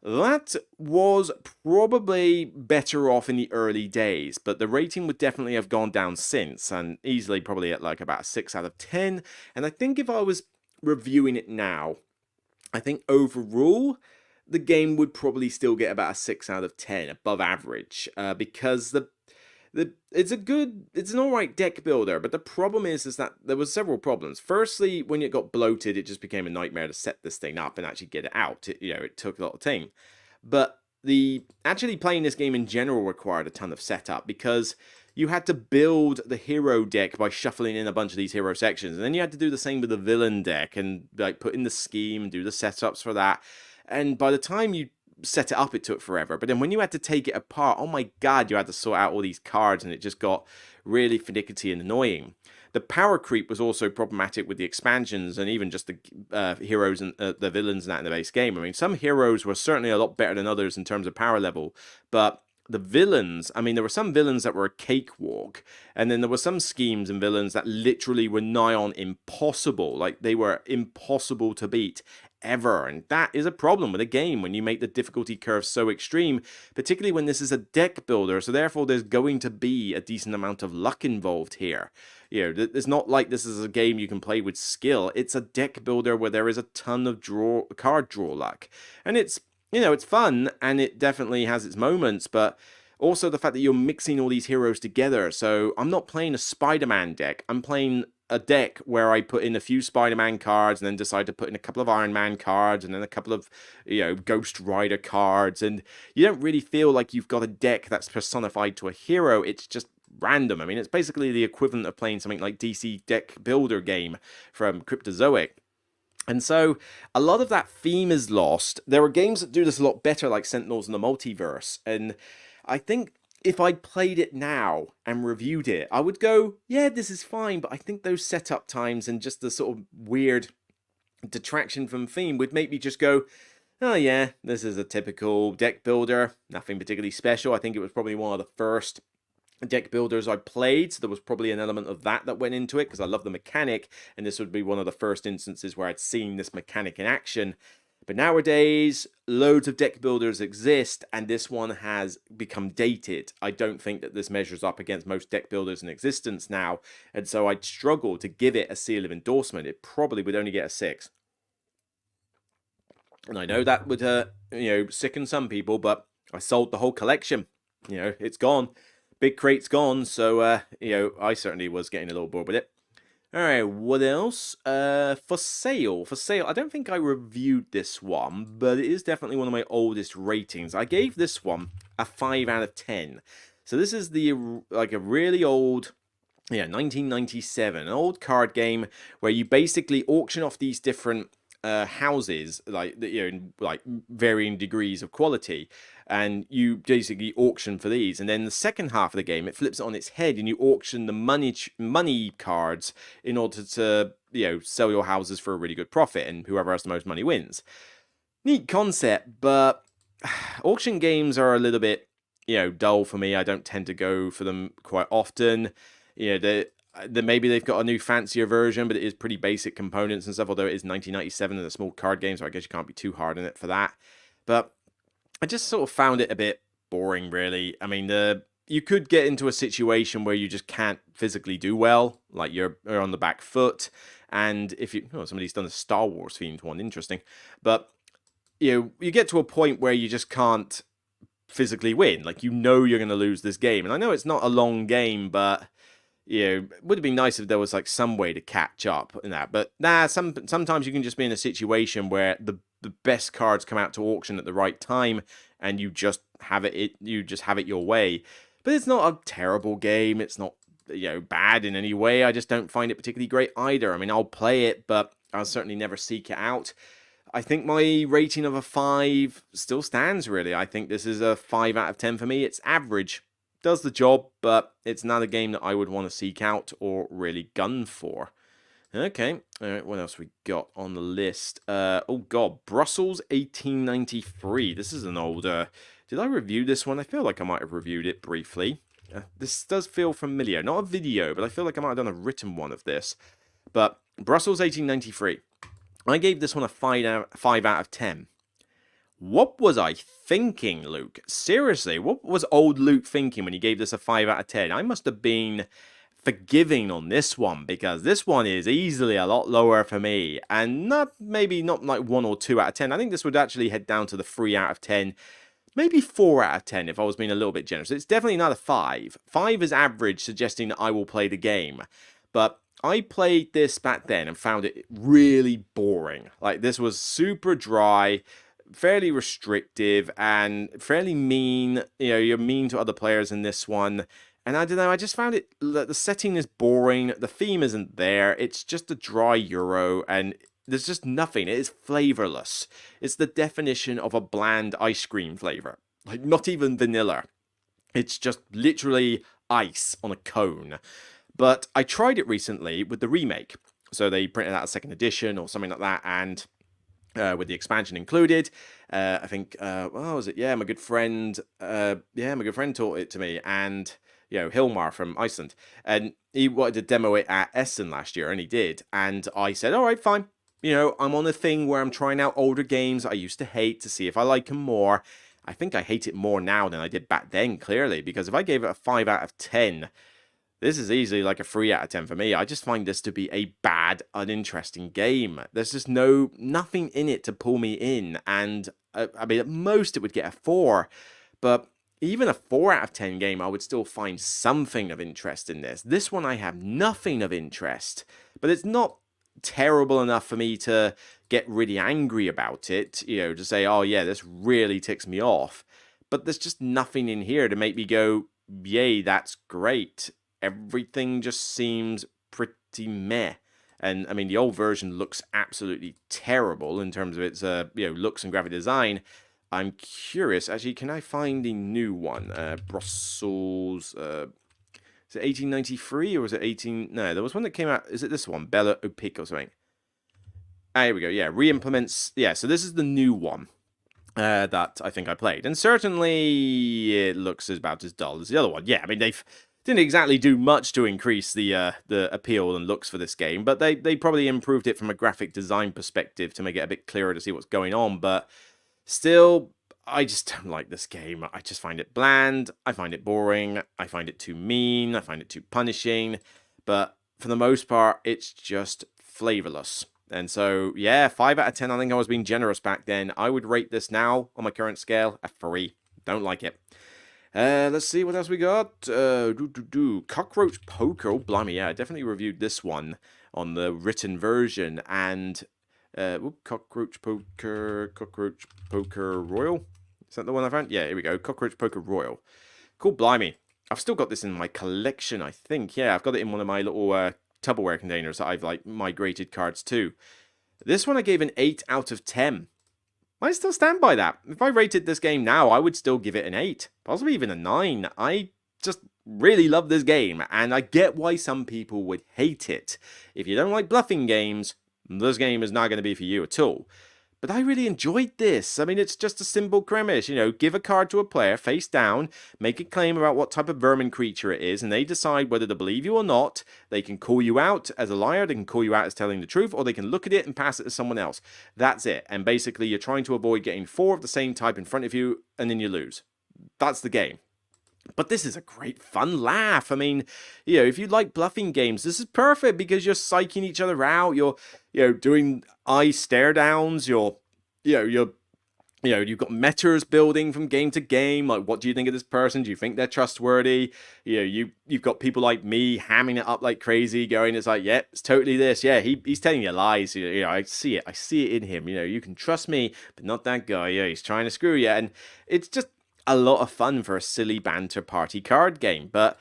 That was probably better off in the early days, but the rating would definitely have gone down since, and easily probably at like about 6 out of 10. And I think if I was reviewing it now, I think overall, the game would probably still get about a 6 out of 10, above average, because it's an alright deck builder, but the problem is that there was several problems. Firstly, when it got bloated, it just became a nightmare to set this thing up and actually get it out. It took a lot of time. But actually playing this game in general required a ton of setup, because you had to build the hero deck by shuffling in a bunch of these hero sections, and then you had to do the same with the villain deck and like put in the scheme and do the setups for that. And by the time you set it up, it took forever. But then when you had to take it apart, oh my god, you had to sort out all these cards, and it just got really finicky and annoying. The power creep was also problematic with the expansions and even just the heroes and the villains and that in the base game. I mean, some heroes were certainly a lot better than others in terms of power level, but the villains, I mean, there were some villains that were a cakewalk, and then there were some schemes and villains that literally were nigh on impossible. Like, they were impossible to beat ever, and that is a problem with a game when you make the difficulty curve so extreme, particularly when this is a deck builder, so therefore there's going to be a decent amount of luck involved here. It's not like this is a game you can play with skill. It's a deck builder where there is a ton of card draw luck, and it's fun, and it definitely has its moments, but also the fact that you're mixing all these heroes together. So I'm not playing a Spider-Man deck. I'm playing a deck where I put in a few Spider-Man cards and then decide to put in a couple of Iron Man cards and then a couple of, Ghost Rider cards. And you don't really feel like you've got a deck that's personified to a hero. It's just random. I mean, it's basically the equivalent of playing something like DC Deck Builder game from Cryptozoic. And so a lot of that theme is lost. There are games that do this a lot better, like Sentinels in the Multiverse. And I think if I'd played it now and reviewed it, I would go, yeah, this is fine. But I think those setup times and just the sort of weird detraction from theme would make me just go, oh yeah, this is a typical deck builder. Nothing particularly special. I think it was probably one of the first deck builders I played, so there was probably an element of that went into it, because I love the mechanic, and this would be one of the first instances where I'd seen this mechanic in action. But nowadays, loads of deck builders exist, and this one has become dated. I don't think that this measures up against most deck builders in existence now, and so I'd struggle to give it a seal of endorsement. It probably would only get a 6. And I know that would, sicken some people, but I sold the whole collection. It's gone. Big crate's gone, so, I certainly was getting a little bored with it. Alright, what else? For sale. I don't think I reviewed this one, but it is definitely one of my oldest ratings. I gave this one a 5 out of 10. So this is a really old Yeah, 1997, an old card game where you basically auction off these different houses, like in like varying degrees of quality, and you basically auction for these. And then the second half of the game, it flips it on its head, and you auction the money cards in order to sell your houses for a really good profit, and whoever has the most money wins. Neat concept, but auction games are a little bit dull for me. I don't tend to go for them quite often. Maybe they've got a new fancier version, but it is pretty basic components and stuff, although it is 1997 and a small card game, so I guess you can't be too hard on it for that. But I just sort of found it a bit boring, really. I mean, you could get into a situation where you just can't physically do well, like you're on the back foot, and if somebody's done a Star Wars themed one, interesting. But you get to a point where you just can't physically win. Like, you're going to lose this game. And I know it's not a long game, but it would have been nice if there was like some way to catch up in that. But sometimes you can just be in a situation where the best cards come out to auction at the right time, and you just have it your way. But it's not a terrible game. It's not bad in any way. I just don't find it particularly great either. I mean, I'll play it, but I'll certainly never seek it out. I think my rating of a 5 still stands, really. I think this is a 5 out of 10 for me. It's average. Does the job, but it's not a game that I would want to seek out or really gun for. Okay, all right, what else we got on the list? Oh god, Brussels 1893. This is an older... Did I review this one? I feel like I might have reviewed it briefly. This does feel familiar. Not a video, but I feel like I might have done a written one of this. But Brussels 1893. I gave this one a 5 out of 10. What was I thinking, Luke? Seriously, what was old Luke thinking when he gave this a 5 out of 10? I must have been forgiving on this one, because this one is easily a lot lower for me, and maybe not like 1 or 2 out of 10. I think this would actually head down to the 3 out of 10, maybe 4 out of 10 if I was being a little bit generous. It's definitely not a 5. 5 is average, suggesting that I will play the game, but I played this back then and found it really boring. Like, this was super dry, fairly restrictive, and fairly mean. You're mean to other players in this one. And I don't know, I just found it, the setting is boring, the theme isn't there, it's just a dry Euro, and there's just nothing. It is flavorless. It's the definition of a bland ice cream flavor. Like, not even vanilla. It's just literally ice on a cone. But I tried it recently with the remake. So they printed out a second edition or something like that, and with the expansion included. I think, what was it? Yeah, my good friend taught it to me, and Hilmar from Iceland, and he wanted to demo it at Essen last year, and he did. And I said, all right, fine. I'm on a thing where I'm trying out older games I used to hate to see if I like them more. I think I hate it more now than I did back then, clearly, because if I gave it a 5 out of 10, this is easily like a 3 out of 10 for me. I just find this to be a bad, uninteresting game. There's just nothing in it to pull me in. And I mean, at most it would get a 4. But even a 4 out of 10 game, I would still find something of interest in this. This one, I have nothing of interest. But it's not terrible enough for me to get really angry about it. To say, oh yeah, this really ticks me off. But there's just nothing in here to make me go, yay, that's great. Everything just seems pretty meh. And I mean, the old version looks absolutely terrible in terms of its looks and graphic design. I'm curious, actually, can I find the new one? Brussels, is it 1893 or was it 18? No, there was one that came out. Is it this one? Bella Opaque or something? Ah, here we go. Yeah, re-implements. Yeah, so this is the new one that I think I played. And certainly it looks about as dull as the other one. Yeah, I mean, they've didn't exactly do much to increase the appeal and looks for this game, but they probably improved it from a graphic design perspective to make it a bit clearer to see what's going on. But still, I just don't like this game. I just find it bland. I find it boring. I find it too mean. I find it too punishing. But for the most part, it's just flavorless. And so, yeah, 5 out of 10. I think I was being generous back then. I would rate this now on my current scale a 3. Don't like it. Let's see what else we got. Cockroach Poker. Oh, blimey, yeah, I definitely reviewed this one on the written version. And Cockroach Poker Royal. Is that the one I found? Yeah, here we go. Cockroach Poker Royal. Cool, blimey. I've still got this in my collection, I think. Yeah, I've got it in one of my little Tupperware containers that I've like migrated cards to. This one I gave an 8 out of 10. I still stand by that. If I rated this game now, I would still give it an 8, possibly even a 9. I just really love this game, and I get why some people would hate it. If you don't like bluffing games, this game is not going to be for you at all. But I really enjoyed this. I mean, it's just a simple premise. You know, give a card to a player face down, make a claim about what type of vermin creature it is, and they decide whether to believe you or not. They can call you out as a liar, they can call you out as telling the truth, or they can look at it and pass it to someone else. That's it. And basically, you're trying to avoid getting 4 of the same type in front of you, and then you lose. That's the game. But this is a great fun laugh. I mean, you know, if you like bluffing games, this is perfect because you're psyching each other out. You're, doing eye stare downs. You've got metas building from game to game. Like, what do you think of this person? Do you think they're trustworthy? You've got people like me hamming it up like crazy, going, it's like, yeah, it's totally this. Yeah, he's telling you lies. I see it. I see it in him. You can trust me, but not that guy. Yeah, he's trying to screw you. And it's just a lot of fun for a silly banter party card game, but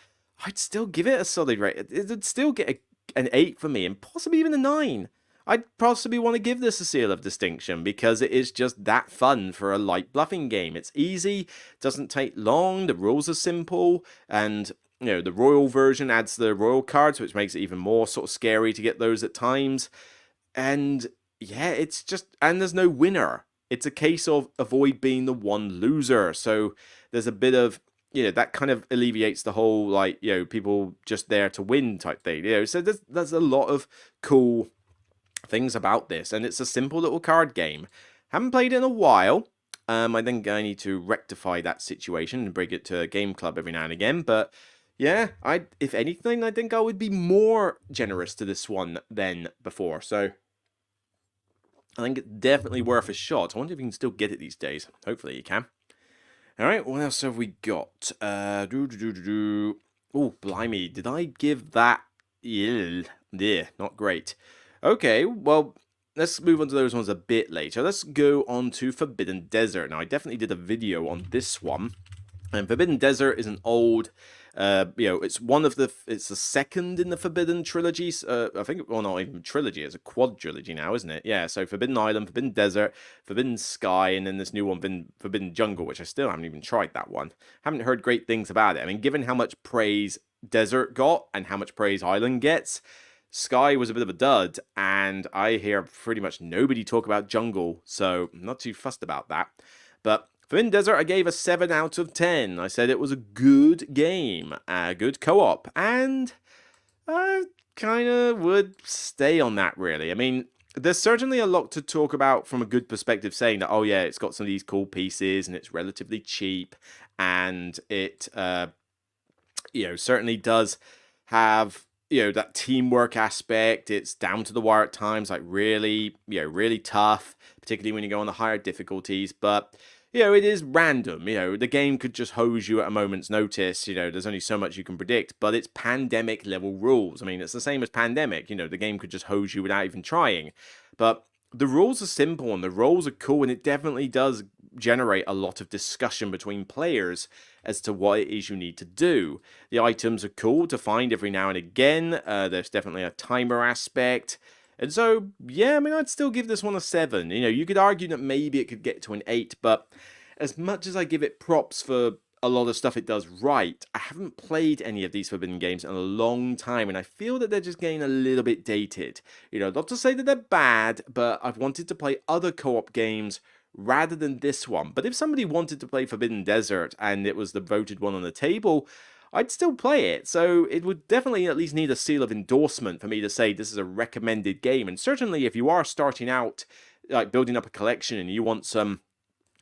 I'd still give it a solid rate. It'd still get an 8 for me, and possibly even a 9. I'd possibly want to give this a seal of distinction because it is just that fun for a light bluffing game. It's easy, doesn't take long, the rules are simple, and the royal version adds the royal cards, which makes it even more sort of scary to get those at times. And yeah, it's just, and there's no winner. It's a case of avoid being the one loser. So there's a bit of, that kind of alleviates the whole, like, people just there to win type thing. So there's a lot of cool things about this. And it's a simple little card game. Haven't played it in a while. I think I need to rectify that situation and bring it to a game club every now and again. But yeah, if anything, I think I would be more generous to this one than before. So I think it's definitely worth a shot. I wonder if you can still get it these days. Hopefully you can. Alright, what else have we got? Oh, blimey. Did I give that... Yeah, not great. Okay, well, let's move on to those ones a bit later. Let's go on to Forbidden Desert. Now, I definitely did a video on this one. And Forbidden Desert is an old... it's it's the second in the Forbidden trilogy. I think, well, not even trilogy, it's a quadrilogy now, isn't it? Yeah, so Forbidden Island, Forbidden Desert, Forbidden Sky, and then this new one, Forbidden Jungle, which I still haven't even tried that one. Haven't heard great things about it. I mean, given how much praise Desert got and how much praise Island gets, Sky was a bit of a dud, and I hear pretty much nobody talk about Jungle, so I'm not too fussed about that. But Forbidden Desert, I gave a 7 out of 10. I said it was a good game, a good co-op, and I kind of would stay on that, really. I mean, there's certainly a lot to talk about from a good perspective, saying that, oh yeah, it's got some of these cool pieces, and it's relatively cheap, and it, certainly does have... that teamwork aspect. It's down to the wire at times, like really tough, particularly when you go on the higher difficulties. But, it is random. The game could just hose you at a moment's notice. There's only so much you can predict, but it's pandemic level rules. I mean, it's the same as Pandemic. The game could just hose you without even trying. But the rules are simple and the roles are cool, and it definitely does generate a lot of discussion between players as to what it is you need to do. The items are cool to find every now and again. There's definitely a timer aspect. And so, yeah, I mean, I'd still give this one a 7. You could argue that maybe it could get to an 8, but as much as I give it props for a lot of stuff it does right, I haven't played any of these Forbidden games in a long time, and I feel that they're just getting a little bit dated. Not to say that they're bad, but I've wanted to play other co-op games rather than this one. But if somebody wanted to play Forbidden Desert and it was the voted one on the table, I'd still play it. So it would definitely at least need a seal of endorsement for me to say this is a recommended game. And certainly if you are starting out, like building up a collection, and you want some,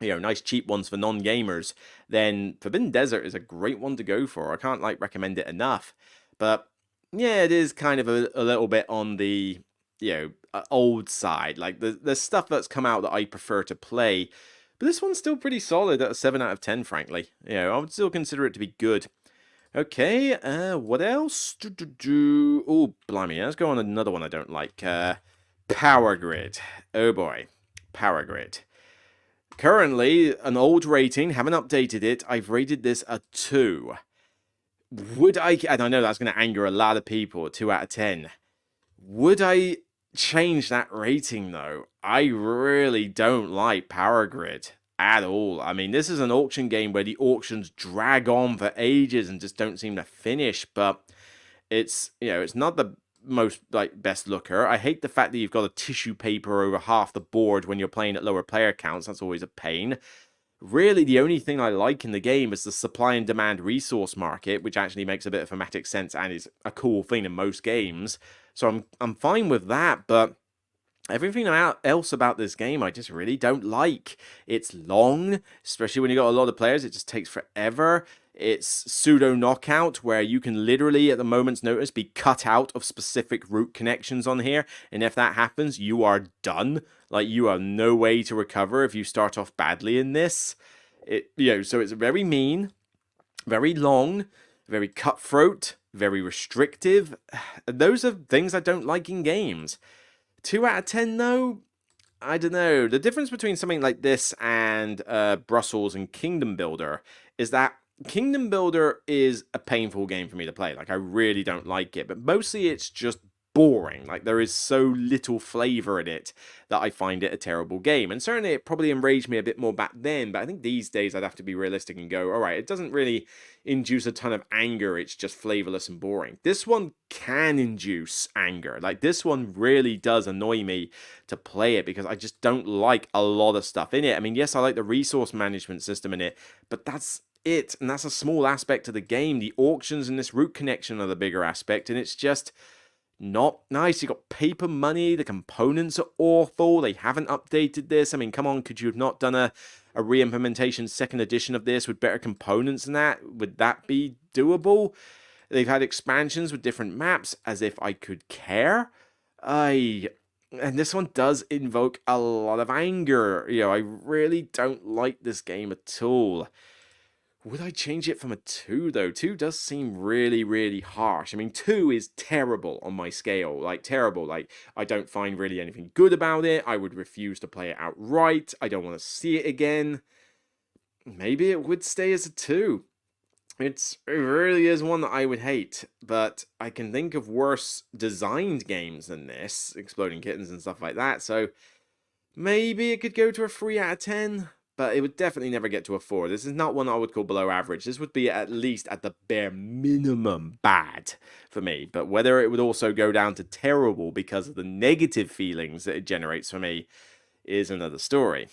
nice cheap ones for non-gamers, then Forbidden Desert is a great one to go for. I can't recommend it enough. But yeah, it is kind of a little bit on the old side. Like there's stuff that's come out that I prefer to play, but this one's still pretty solid at a 7 out of 10, frankly. I would still consider it to be good. Okay, what else? Oh, blimey, let's go on another one I don't like. Power Grid. Oh boy, Power Grid. Currently, an old rating, haven't updated it. I've rated this a 2. would I, and I know that's going to anger a lot of people, 2 out of 10. Would I change that rating though? I really don't like Power Grid at all. I mean, this is an auction game where the auctions drag on for ages and just don't seem to finish, but it's, it's not the most like best looker. I hate the fact that you've got a tissue paper over half the board when you're playing at lower player counts. That's always a pain. Really, the only thing I like in the game is the supply and demand resource market, which actually makes a bit of thematic sense and is a cool thing in most games. So I'm fine with that, but everything else about this game I just really don't like. It's long, especially when you got a lot of players. It just takes forever. It's pseudo knockout, where you can literally, at the moment's notice, be cut out of specific route connections on here. And if that happens, you are done. Like, you have no way to recover if you start off badly in this. So it's very mean, very long, very cutthroat, very restrictive. Those are things I don't like in games. 2 out of 10, though? I don't know. The difference between something like this and Brussels and Kingdom Builder is that Kingdom Builder is a painful game for me to play. Like, I really don't like it, but mostly it's just boring. Like, there is so little flavor in it that I find it a terrible game. And certainly it probably enraged me a bit more back then, but I think these days I'd have to be realistic and go, all right, it doesn't really induce a ton of anger. It's just flavorless and boring. This one can induce anger. Like, this one really does annoy me to play it because I just don't like a lot of stuff in it. I mean, yes, I like the resource management system in it, but that's it, and that's a small aspect of the game. The auctions and this route connection are the bigger aspect, and it's just not nice. You got paper money, the components are awful, they haven't updated this. I mean, come on, could you have not done a re-implementation second edition of this with better components than that? Would that be doable? They've had expansions with different maps, as if I could care. And this one does invoke a lot of anger. I really don't like this game at all. Would I change it from a 2, though? 2 does seem really, really harsh. I mean, 2 is terrible on my scale. Like, terrible. Like, I don't find really anything good about it. I would refuse to play it outright. I don't want to see it again. Maybe it would stay as a 2. It really is one that I would hate, but I can think of worse designed games than this, Exploding Kittens and stuff like that, so maybe it could go to a 3 out of 10. But it would definitely never get to a 4. This is not one I would call below average. This would be at least at the bare minimum bad for me. But whether it would also go down to terrible because of the negative feelings that it generates for me is another story.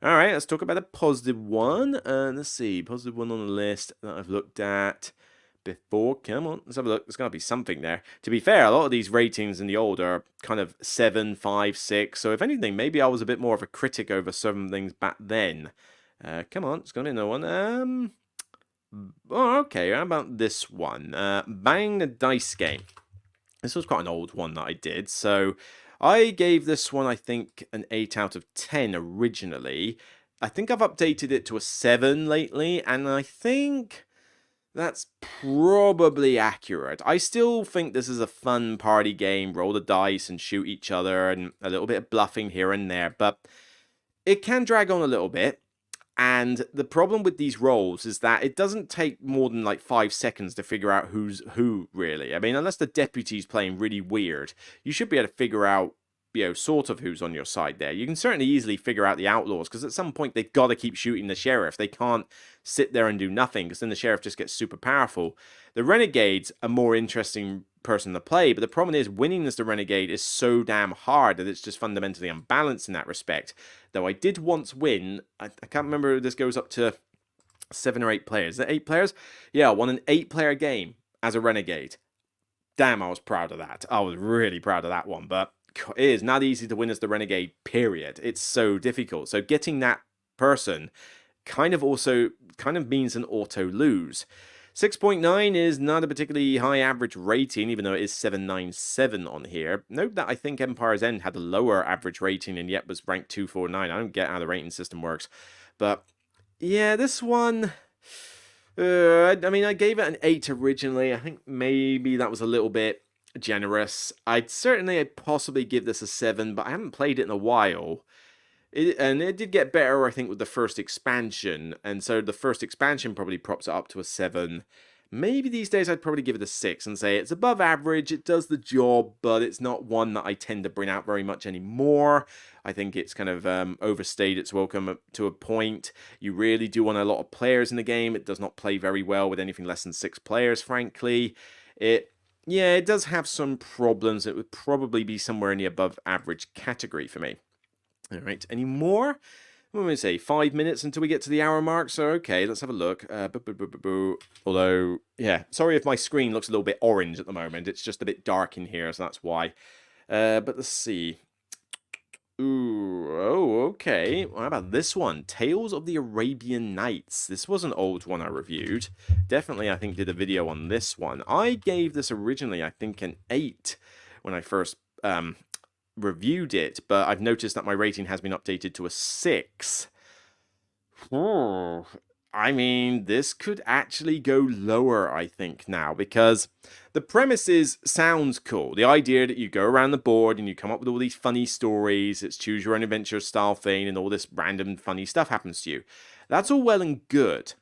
Alright, let's talk about a positive one. Let's see, positive one on the list that I've looked at before. Come on, let's have a look. There's got to be something there. To be fair, a lot of these ratings in the old are kind of 7, 5, 6. So if anything, maybe I was a bit more of a critic over some things back then. Come on, it's got to be another one. Okay, how about this one? Bang the Dice Game. This was quite an old one that I did. So I gave this one, I think, an 8 out of 10 originally. I think I've updated it to a 7 lately, and I think that's probably accurate. I still think this is a fun party game, roll the dice and shoot each other, and a little bit of bluffing here and there, but it can drag on a little bit. And the problem with these rolls is that it doesn't take more than like 5 seconds to figure out who's who, really. I mean, unless the deputy's playing really weird, you should be able to figure out, sort of who's on your side there. You can certainly easily figure out the outlaws, because at some point they've got to keep shooting the sheriff. They can't sit there and do nothing, because then the sheriff just gets super powerful. The renegade's a more interesting person to play, but the problem is winning as the renegade is so damn hard that it's just fundamentally unbalanced in that respect. Though I did once win, I can't remember if this goes up to 7 or 8 players. Is it 8 players? Yeah, I won an 8-player game as a renegade. Damn, I was proud of that. I was really proud of that one, but it is not easy to win as the renegade, period. It's so difficult. So getting that person kind of means an auto lose. 6.9 is not a particularly high average rating, even though it is 797 on here. Note that I think Empire's End had a lower average rating and yet was ranked 249. I don't get how the rating system works. But yeah, this one, I mean, I gave it an 8 originally. I think maybe that was a little bit generous. I'd possibly give this a 7, but I haven't played it in a while. And it did get better, I think, with the first expansion, and so the first expansion probably props it up to a 7. maybe these days I'd probably give it a 6 and say it's above average, it does the job, but it's not one that I tend to bring out very much anymore. I think it's kind of overstayed its welcome to a point. You really do want a lot of players in the game. It does not play very well with anything less than 6 players, frankly. Yeah, it does have some problems. It would probably be somewhere in the above average category for me. All right, any more? What am I say? 5 minutes until we get to the hour mark. So, okay, let's have a look. Although, yeah, sorry if my screen looks a little bit orange at the moment. It's just a bit dark in here, so that's why. But let's see. Ooh, oh, okay. What about this one? Tales of the Arabian Nights. This was an old one I reviewed. Definitely, I think, did a video on this one. I gave this originally, I think, an 8 when I first reviewed it, but I've noticed that my rating has been updated to a 6. I mean, this could actually go lower, I think, now, because the premise sounds cool. The idea that you go around the board and you come up with all these funny stories, it's choose your own adventure style thing, and all this random funny stuff happens to you. That's all well and good.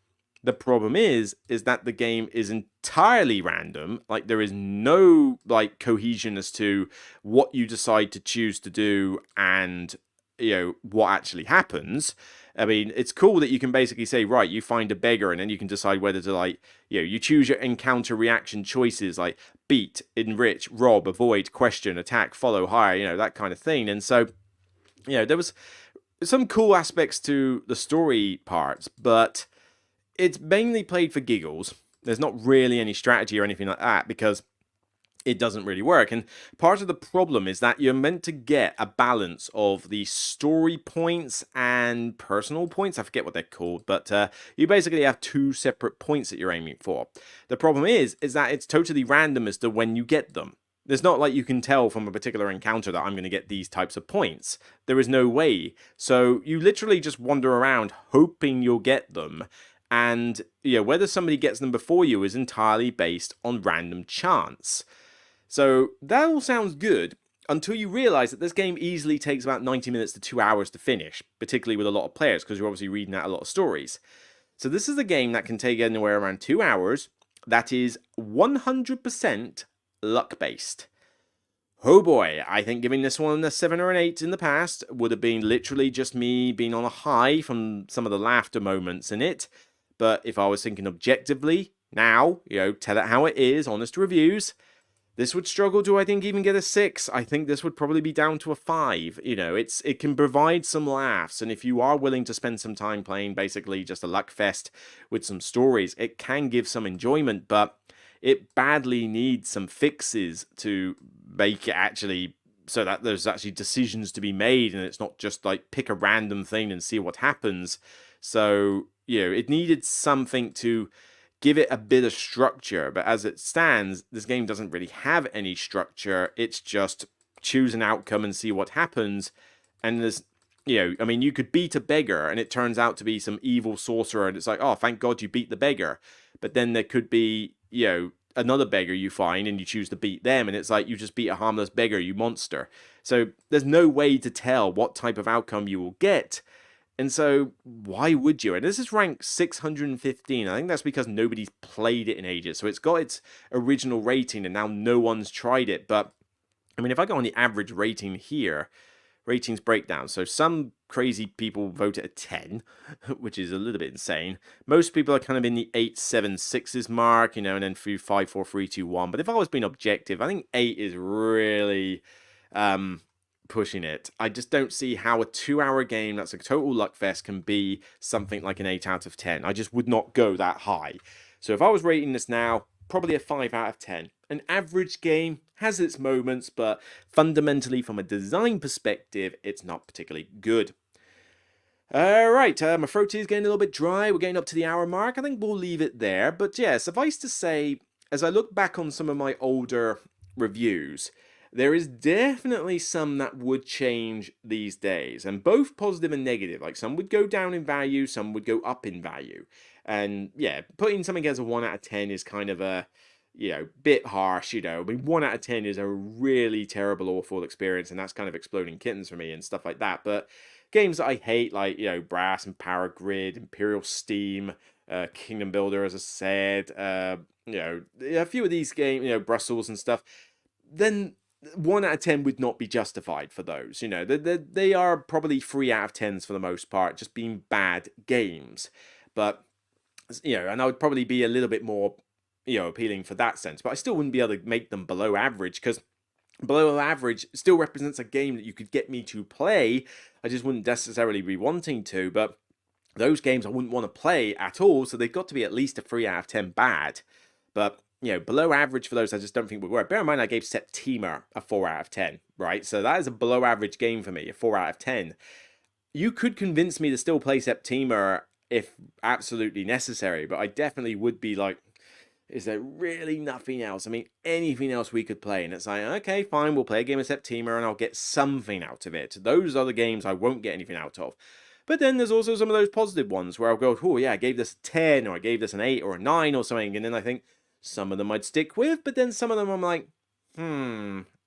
The problem is that the game is entirely random. Like, there is no, like, cohesion as to what you decide to choose to do and, what actually happens. I mean, it's cool that you can basically say, right, you find a beggar, and then you can decide whether to, like, you choose your encounter reaction choices, like beat, enrich, rob, avoid, question, attack, follow, hire, that kind of thing. And so, there was some cool aspects to the story parts, but it's mainly played for giggles. There's not really any strategy or anything like that because it doesn't really work. And part of the problem is that you're meant to get a balance of the story points and personal points. I forget what they're called, but you basically have 2 separate points that you're aiming for. The problem is that it's totally random as to when you get them. There's not like you can tell from a particular encounter that I'm going to get these types of points. There is no way. So you literally just wander around hoping you'll get them. And whether somebody gets them before you is entirely based on random chance. So that all sounds good until you realize that this game easily takes about 90 minutes to 2 hours to finish, particularly with a lot of players, because you're obviously reading out a lot of stories. So this is a game that can take anywhere around 2 hours. That is 100% luck-based. Oh boy, I think giving this one a 7 or an 8 in the past would have been literally just me being on a high from some of the laughter moments in it. But if I was thinking objectively, now, tell it how it is, honest reviews, this would struggle to, I think, even get a 6. I think this would probably be down to a 5. It can provide some laughs, and if you are willing to spend some time playing basically just a luck fest with some stories, it can give some enjoyment, but it badly needs some fixes to make it actually so that there's actually decisions to be made, and it's not just like pick a random thing and see what happens. So, it needed something to give it a bit of structure, but as it stands, this game doesn't really have any structure. It's just choose an outcome and see what happens. And there's, I mean, you could beat a beggar and it turns out to be some evil sorcerer, and it's like, oh, thank God you beat the beggar. But then there could be, another beggar you find and you choose to beat them, and it's like you just beat a harmless beggar, you monster. So there's no way to tell what type of outcome you will get. And so, why would you? And this is ranked 615. I think that's because nobody's played it in ages. So it's got its original rating, and now no one's tried it. But, I mean, if I go on the average rating here, ratings breakdown. So some crazy people vote it a 10, which is a little bit insane. Most people are kind of in the 8, 7, 6s mark, and then through 5, 4, 3, 2, 1. But if I was being objective, I think 8 is really pushing it. I just don't see how a 2-hour game that's a total luck fest can be something like an 8 out of 10. I just would not go that high. So if I was rating this now, probably a 5 out of 10. An average game, has its moments, but fundamentally from a design perspective, it's not particularly good. Alright, my throat is getting a little bit dry. We're getting up to the hour mark. I think we'll leave it there. But yeah, suffice to say, as I look back on some of my older reviews, there is definitely some that would change these days, and both positive and negative. Like, some would go down in value, some would go up in value. And yeah, putting something as a 1 out of 10 is kind of a, bit harsh, I mean, 1 out of 10 is a really terrible, awful experience, and that's kind of Exploding Kittens for me and stuff like that. But games that I hate, like, Brass and Power Grid, Imperial Steam, Kingdom Builder, as I said, a few of these games, Brussels and stuff, then 1 out of 10 would not be justified for those. They are probably 3 out of 10s for the most part, just being bad games. But, and I would probably be a little bit more, appealing for that sense. But I still wouldn't be able to make them below average, because below average still represents a game that you could get me to play. I just wouldn't necessarily be wanting to, but those games I wouldn't want to play at all, so they've got to be at least a 3 out of 10 bad. But, below average for those I just don't think would work. Bear in mind I gave Septima a 4 out of 10, right? So that is a below average game for me, a 4 out of 10. You could convince me to still play Septima if absolutely necessary, but I definitely would be like, is there really nothing else? I mean, anything else we could play? And it's like, okay, fine, we'll play a game of Septima and I'll get something out of it. Those are the games I won't get anything out of. But then there's also some of those positive ones where I'll go, oh yeah, I gave this a 10, or I gave this an 8 or a 9 or something. And then I think some of them I'd stick with, but then some of them I'm like,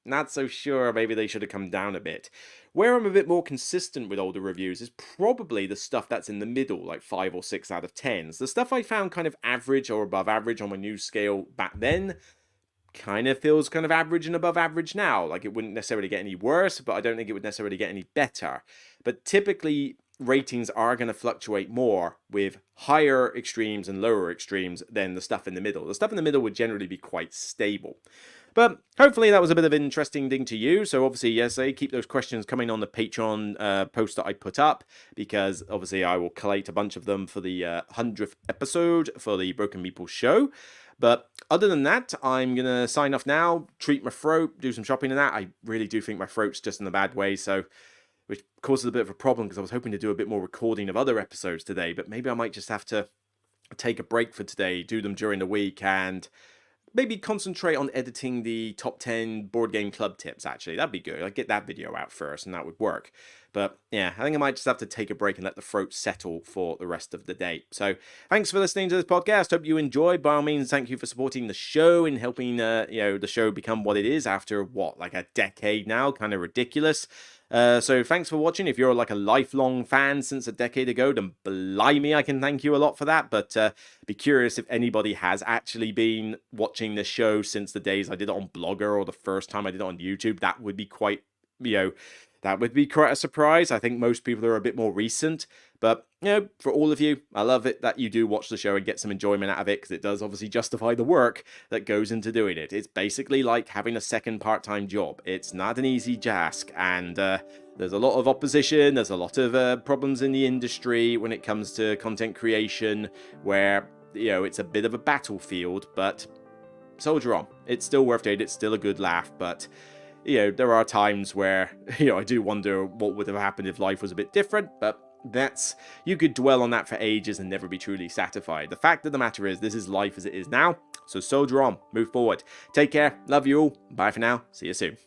not so sure. Maybe they should have come down a bit. Where I'm a bit more consistent with older reviews is probably the stuff that's in the middle, like 5 or 6 out of 10s. The stuff I found kind of average or above average on my news scale back then kind of feels kind of average and above average now. Like, it wouldn't necessarily get any worse, but I don't think it would necessarily get any better. But typically, ratings are going to fluctuate more with higher extremes and lower extremes than the stuff in the middle. The stuff in the middle would generally be quite stable. But hopefully that was a bit of an interesting thing to you. So obviously, yes, keep those questions coming on the Patreon post that I put up, because obviously I will collate a bunch of them for the 100th episode for the Broken Meeple show. But other than that, I'm going to sign off now, treat my throat, do some shopping and that. I really do think my throat's just in a bad way, so which causes a bit of a problem, because I was hoping to do a bit more recording of other episodes today, but maybe I might just have to take a break for today, do them during the week, and maybe concentrate on editing the top 10 board game club tips, actually. That'd be good. I'd get that video out first, and that would work. But yeah, I think I might just have to take a break and let the throat settle for the rest of the day. So thanks for listening to this podcast. Hope you enjoyed. By all means, thank you for supporting the show and helping the show become what it is after, like a decade now. Kind of ridiculous. So thanks for watching. If you're like a lifelong fan since a decade ago, then blimey, I can thank you a lot for that. But be curious if anybody has actually been watching this show since the days I did it on Blogger or the first time I did it on YouTube. That would be quite, that would be quite a surprise. I think most people are a bit more recent. But, for all of you, I love it that you do watch the show and get some enjoyment out of it, because it does obviously justify the work that goes into doing it. It's basically like having a second part-time job. It's not an easy task, and there's a lot of opposition, there's a lot of problems in the industry when it comes to content creation, where, it's a bit of a battlefield, but soldier on. It's still worth it, it's still a good laugh, but there are times where, I do wonder what would have happened if life was a bit different, but you could dwell on that for ages and never be truly satisfied. The fact of the matter is, this is life as it is now, so soldier on, move forward. Take care, love you all, bye for now, see you soon.